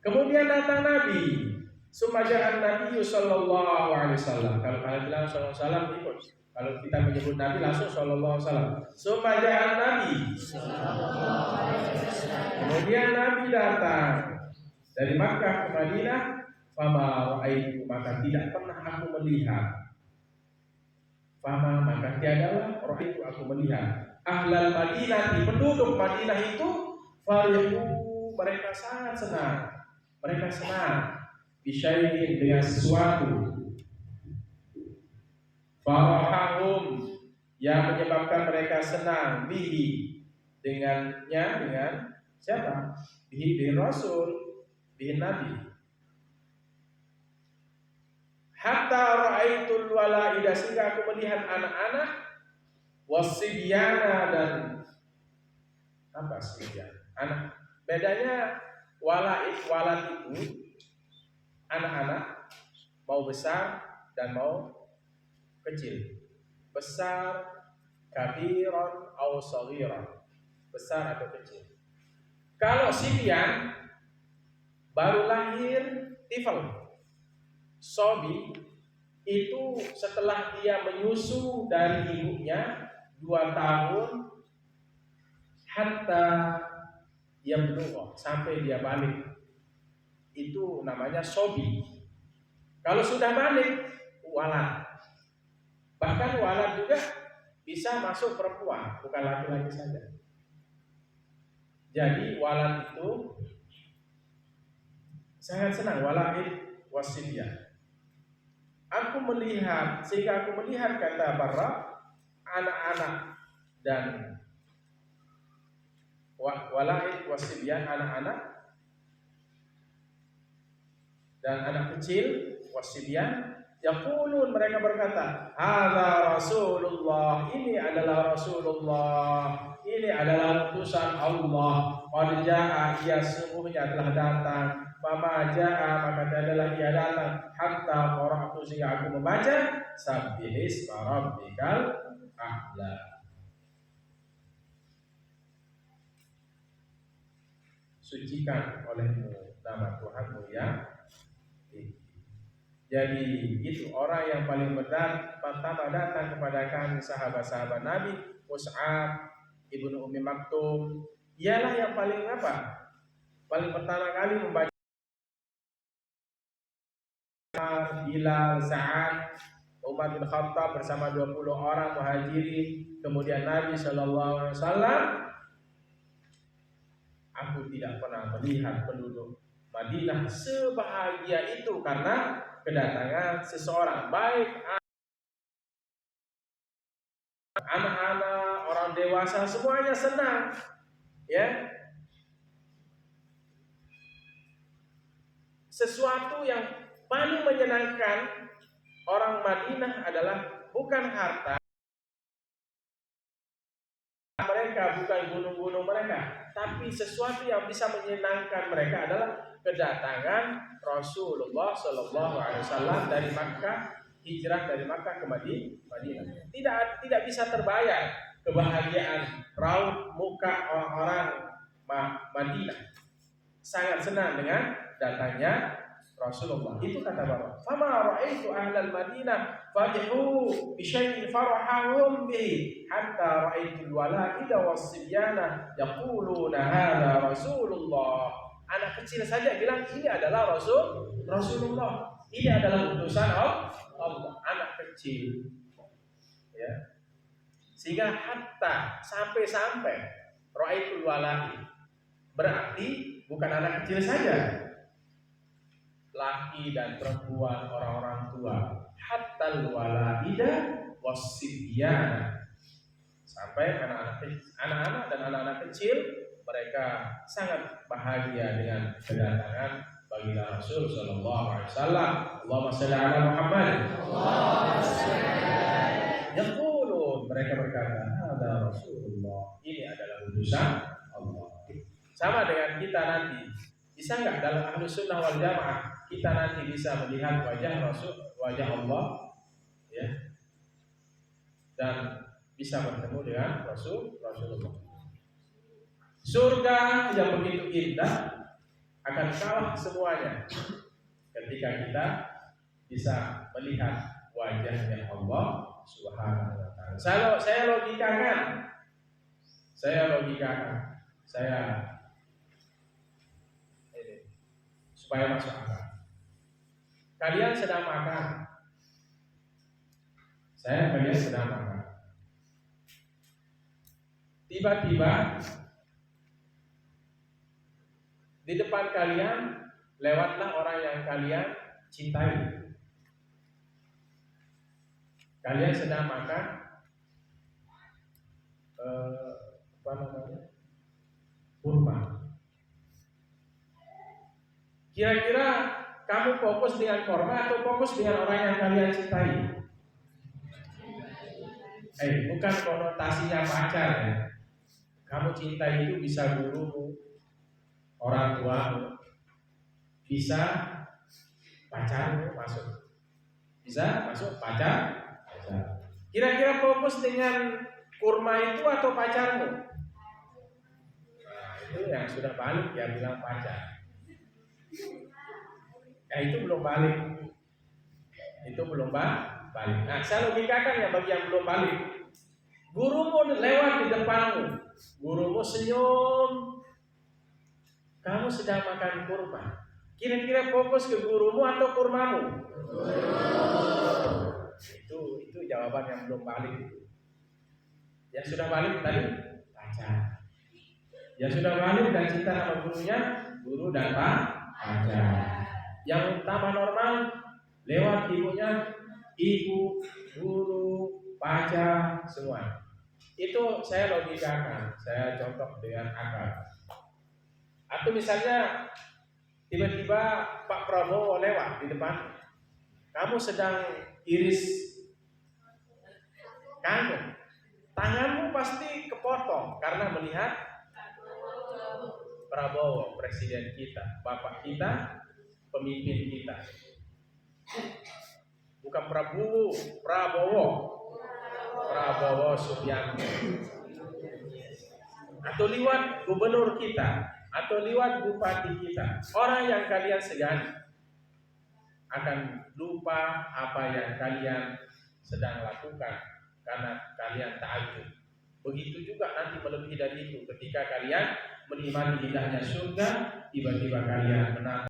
Kemudian datang Nabi, sumajaan Nabi sallallahu alaihi wasallam. Kalau kalian bilang sallallahu alaihi wasallam ikut. Kalau kita menyebut Nabi langsung sallallahu alaihi wasallam. Sumajaan Nabi sallallahu alaihi wasallam. Kemudian Nabi datang dari Makkah ke Madinah. Fama ra'aitu, maka tidak pernah aku melihat. Fama, maka tiadalah ra'aitu, aku melihat. Ahlal Madinah, penduduk Madinah itu farihu, mereka sangat senang. Mereka senang bisyai'in, dengan sesuatu. Farahahum, yang menyebabkan mereka senang, bihi, dengannya, dengan siapa? Bihi, dengan Rasul, bihi Nabi. Hatta ra'aitul walaida, sehingga aku melihat anak-anak, wasibyana, dan apa sibyan? anak. Bedanya walad itu anak-anak mau besar dan mau kecil. Besar, kabiron atau saghiran. Besar atau kecil. Kalau sibyan baru lahir tifal, sobi itu setelah dia menyusu dari ibunya 2 tahun hatta dia belum sampai dia balik, itu namanya sobi. Kalau sudah balik walad. Bahkan walad juga bisa masuk perempuan, bukan laki-laki saja. Jadi walad itu sangat senang, walad wasibyan. Sehingga aku melihat kata Barra, anak-anak dan walad wasibyan, anak-anak dan anak kecil wasibyan, yaqulun, mereka berkata, hadza Rasulullah, ini adalah Rasulullah, ini adalah utusan Allah. Qad jaa, ia sungguhnya telah datang. Fama jaa, maka adalah ia datang. Hatta qara'tu, sehingga aku membaca sabbihisma rabbikal a'la. Sucikan olehmu nama Tuhanmu yang tinggi. Jadi itu orang yang paling pertama datang kepada kami sahabat-sahabat Nabi, Mus'ab ibnu Ummi Maktum. Ialah yang paling paling pertama kali membaca Bilal, Sa'ad, Umar bin Khattab bersama 20 orang muhajirin. Kemudian Nabi SAW, aku tidak pernah melihat penduduk Madinah sebahagia itu karena kedatangan seseorang, baik anak-anak, orang dewasa, semuanya senang. Ya, sesuatu yang paling menyenangkan orang Madinah adalah bukan harta mereka, bukan gunung-gunung mereka, tapi sesuatu yang bisa menyenangkan mereka adalah kedatangan Rasulullah SAW dari Makkah, hijrah dari Makkah ke Madinah. Tidak bisa terbayar kebahagiaan raut muka orang-orang Madinah. Sangat senang dengan datangnya Rasulullah. Itu kata Bapak. Fama ra'aitu ahlal Madinah farihu bi syai'in farahahum bihi hatta ra'aitu al-wala'ida was-sibyana yaquluna hadza Rasulullah. Anak kecil saja bilang ini adalah Rasulullah. Ini adalah utusan Allah. Anak kecil. Ya. Sehingga hatta sampai ra'aitu al-wala'id. Berarti bukan anak kecil saja, laki dan perempuan, orang-orang tua, hatta wala'ida was-sibyana, sampai anak-anak dan anak-anak kecil, mereka sangat bahagia dengan kedatangan baginda Rasul sallallahu alaihi wasallam. Allahumma shalli ala Muhammad. Yaqulun, mereka berkata, hadza Rasulullah, ini adalah utusan Allah. Sama dengan kita nanti, bisa nggak dalam Ahlus Sunnah wal Jamaah kita nanti bisa melihat wajah Rasul, wajah Allah, ya, dan bisa bertemu dengan Rasulullah. Surga yang begitu indah akan kalah semuanya ketika kita bisa melihat wajahnya Allah Subhanahu wa taala. Saya logikakan, supaya masuk akal. Kalian sedang makan, kalian sedang makan. Tiba-tiba di depan kalian lewatlah orang yang kalian cintai. Kalian sedang makan kurma. Kira-kira kamu fokus dengan korma atau fokus dengan orang yang kalian cintai? Bukan konotasinya pacar ya. Kamu cintai itu bisa gurumu, orang tuamu, bisa pacarmu masuk, bisa masuk pacar. Kira-kira fokus dengan kurma itu atau pacarmu? Nah, itu yang sudah balik ya bilang pacar. Ya itu belum balik. Itu belum balik. Nah, saya logikakan ya bagi yang belum balik. Gurumu lewat di depanmu, gurumu senyum, kamu sedang makan kurma. Kira-kira fokus ke gurumu atau kurmamu? Itu jawaban yang belum balik. Yang sudah balik tadi pacar. Yang sudah balik dan cinta sama gurunya, guru dan pacar. Yang tambah normal lewat ibunya, ibu, guru, pacar, semua. Itu saya logikakan, saya contoh dengan akal. Atau misalnya tiba-tiba Pak Prabowo lewat di depan, kamu sedang iris kamu, tanganmu pasti kepotong karena melihat Prabowo, presiden kita, bapak kita, pemimpin kita. Bukan Prabowo Subianto. Atau lewat gubernur kita, atau lewat bupati kita. Orang yang kalian segani akan lupa apa yang kalian sedang lakukan karena kalian takjub. Begitu juga nanti melebihi dari itu ketika kalian menikmati indahnya surga, tiba-tiba kalian menang.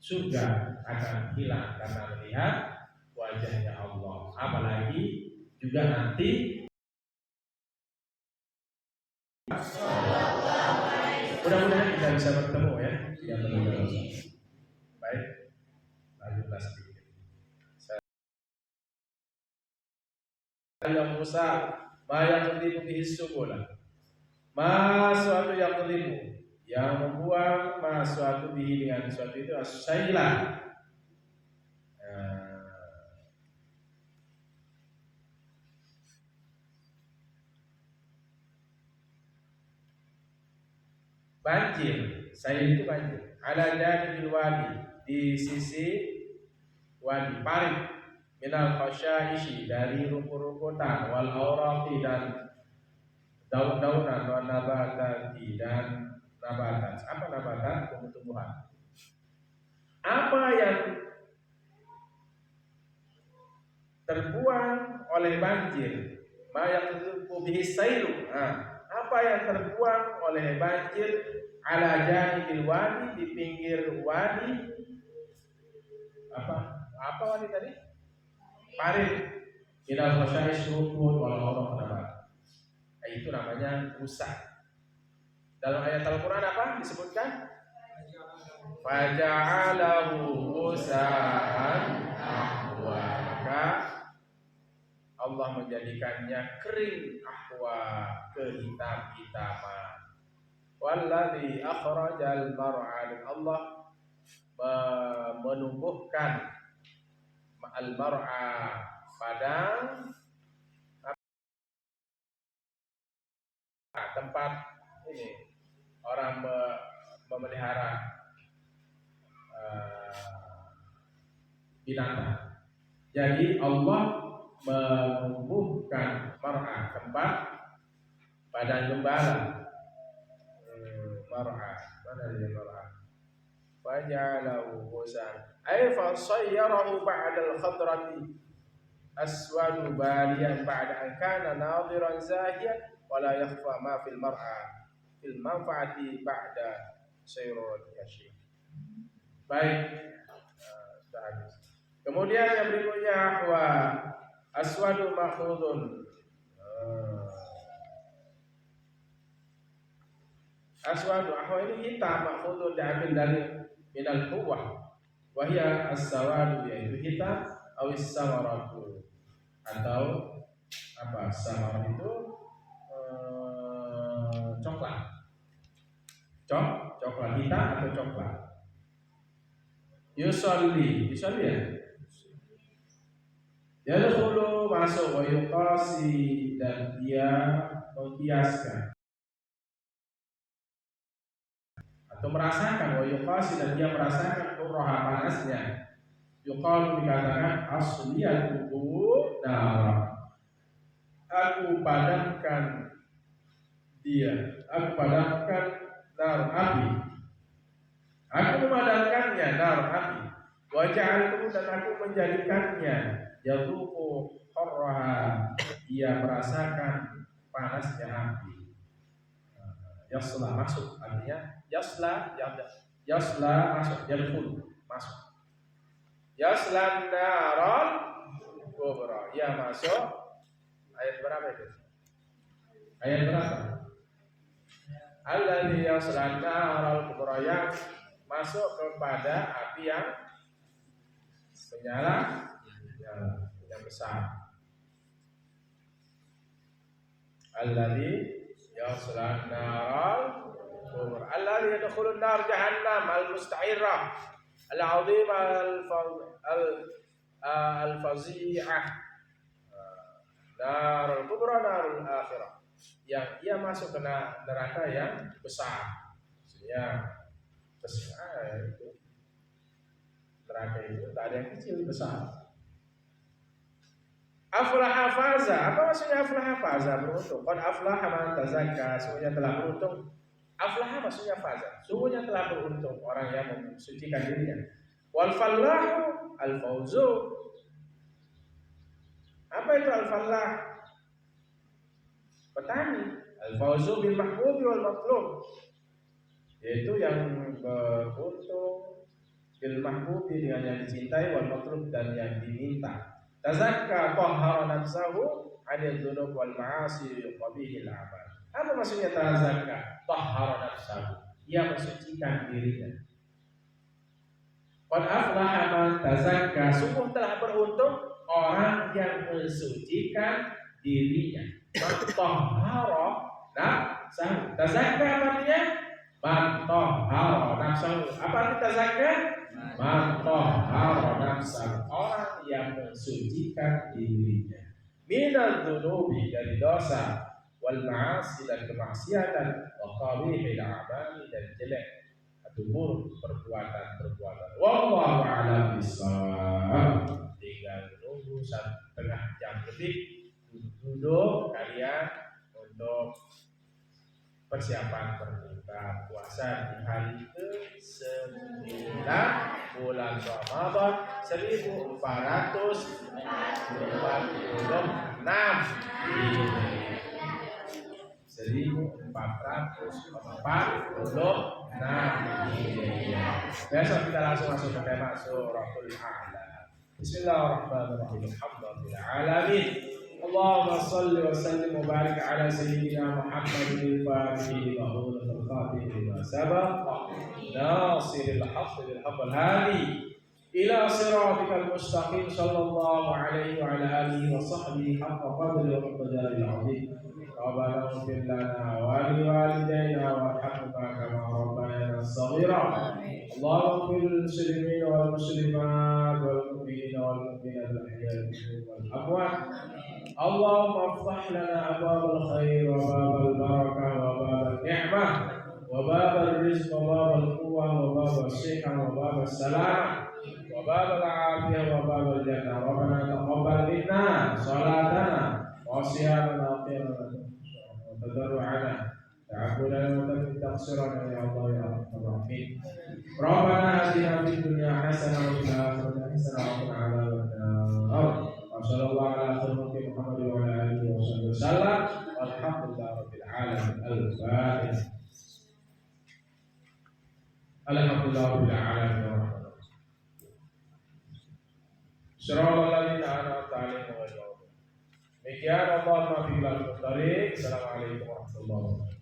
Surga akan hilang karena melihat wajahnya Allah. Apalagi juga nanti mudah-mudahan kita bisa bertemu ya. Baik, lanjutlah sedikit. Yang Musa, ma yang terlibu bihisubula, ma suatu yang terlibu, yang membuang ma suatu bihi dengan suatu itu asailah. Banjir, saya itu banjir. Ada janibil wadi, di sisi wadi parit, minal khasyaishi, dari rumput-rumputan, wal auraqi, dan daun-daunan, wal nabatati, dan nabatan. Apa nabatan? Tumbuh-tumbuhan. Apa yang terbuang oleh banjir, ma yang tertutup bihi sailu. Apa yang terbuang oleh banjir ala janibil wadi, di pinggir wadi. Apa wadi tadi? Parit. Minal khasyaish, rumput, wal auraq, nabat. Itu namanya rusak. Dalam ayat Al-Quran apa disebutkan? Faja'alahu usa'an ahwa. Maka Allah menjadikannya kering, ahwa, kehitam-hitaman. Walladzi akhrajal mar'a, Allah menumbuhkan al-mar'a, padang, tempat ini orang memelihara binatang. Jadi Allah menumbuhkan mar'a, tempat padang gembala. Mar'a, mana dia mar'a? Faja'alahu husan, ay fa sayyarahu ba'da al-khadrati aswadu baliyan ba'da an kana nadiran zahiyan wala yakhfa ma fil mar'a fil manfaati ba'da sayrul kasyif. Baik, sudah habis. Kemudian yang berikutnya wa aswadu makhudun. Aswadu, ahwa ini hitam, makhudun diambil dari minal huwa, wahia as-sawadu, yaitu hitam, awis samaratu, atau apa? Samar itu coklat. Coklat hitam atau coklat. Yusolli ya. Yadkhulu, masuk, wa yuqasi, dan dia mengkiaskan. atau merasakan, wa yuqasi dan dia merasakan roha panasnya. Yuqalu dikatakan asliyatuhu nar. Aku padamkan dia, aku padamkan nar api. Aku memadamkannya nar api. Wa ja'altu dan aku menjadikannya yadhuqu harraha, ia merasakan panasnya api. Yasla masuk, artinya yasla masuk, yadkhul masuk. Yasla naral kubra, ia masuk. Ayat berapa itu? Ayat berapa? Alladzi yasla naral kubra, yang masuk kepada api yang menyala yang besar. Alladzi yasla naral kubra, alladzi yadkhulun nar jahannam al-musta'irah al-'azimah al-fazi'ah. Narul kubra narul akhirah, yang ia masuk ke neraka yang besar. Maksudnya besar itu. Neraka itu tak ada yang kecil, besar. Aflaha faza, apa maksudnya aflaha faza? Beruntung. Qad aflaha man tazakka, sungguhnya telah beruntung. Aflaha maksudnya faza, sungguhnya telah beruntung orang yang mensucikan dirinya. Wal fallahu al fauzu. Apa itu al fallah? Petani. Al fauzu bil mahbubi wal matlub, yaitu yang beruntung bil mahbubi dengan yang dicintai, wal matlub dan yang diminta. Tazakka tahhara nafsahu 'anil dzunub wal ma'asi wa bihil amal. Apa maksudnya tazakka? Tahhara nafsahu, ia mensucikan dirinya. Qad aflaha man tazakka, sungguh telah beruntung orang yang mensucikan dirinya. Tahhara nafsahu. Tazakka artinya man tahhara nafsahu. Apa arti tazakka? Man tahhara nafsahu, orang yang mensucikan dirinya. Minal dzunubi, dari dosa, wal ma'asi dan kemaksiatan, wa qabihil a'mali dan jelek atau buruk perbuatan. Wallahu a'lam bishawab. Tinggal menunggu setengah jam lebih, duduk kalian untuk persiapan berbuka puasa di hari ke-9 bulan Ramadan 1446 Besok kita langsung masuk ke tema Suratul A'la. Bismillahirrahmanirrahim. Alhamdulillah alamin. Allahumma salli wa sallim wa barik ala sayyidina Muhammadin al-Fatih wa hulul khatib lima sabaq nasiril haqq bil haqq al-hadi ila siratikal mustaqim sallallahu alaihi wa ala alihi wa sahbihi haqqa qadri wa miqdaril azim. Rabbana ighfir lana wa li walidayna warhamna kama rabbayana shaghira. Allahumma ighfir lil muslimin wal muslimat wal mu'minina wal mu'minat al-ahya'i minhum wal amwat. Allahumma iftah lana abwabal khair wa babal barakah wa babal ni'mah wa babal rizq wa babal quwwah wa babal sihah wa babal salamah wa babal afiyah wa babal jannah. Rabbana taqabbal minna salatana wa siyamana wa qiyamana wa tadarru'ana ta'abbudana wa taqsirana ya Allah ya Arhamar Rahimin. Rabbana atina fid dunya hasanah wa fil akhirati hasanah wa qina adzaban nar. Wassallallahu ala sayyidina Muhammad wa ala alihi wa sallam. Walhamdulillahi rabbil alamin. Al-Fatihah. Alhamdulillahi rabbil alamin. Shiratal ladzina an'amta 'alaihim ghairil maghdubi 'alaihim. Demikian Allahumma fi bil muhtariq. Assalamualaikum warahmatullahi wabarakatuh.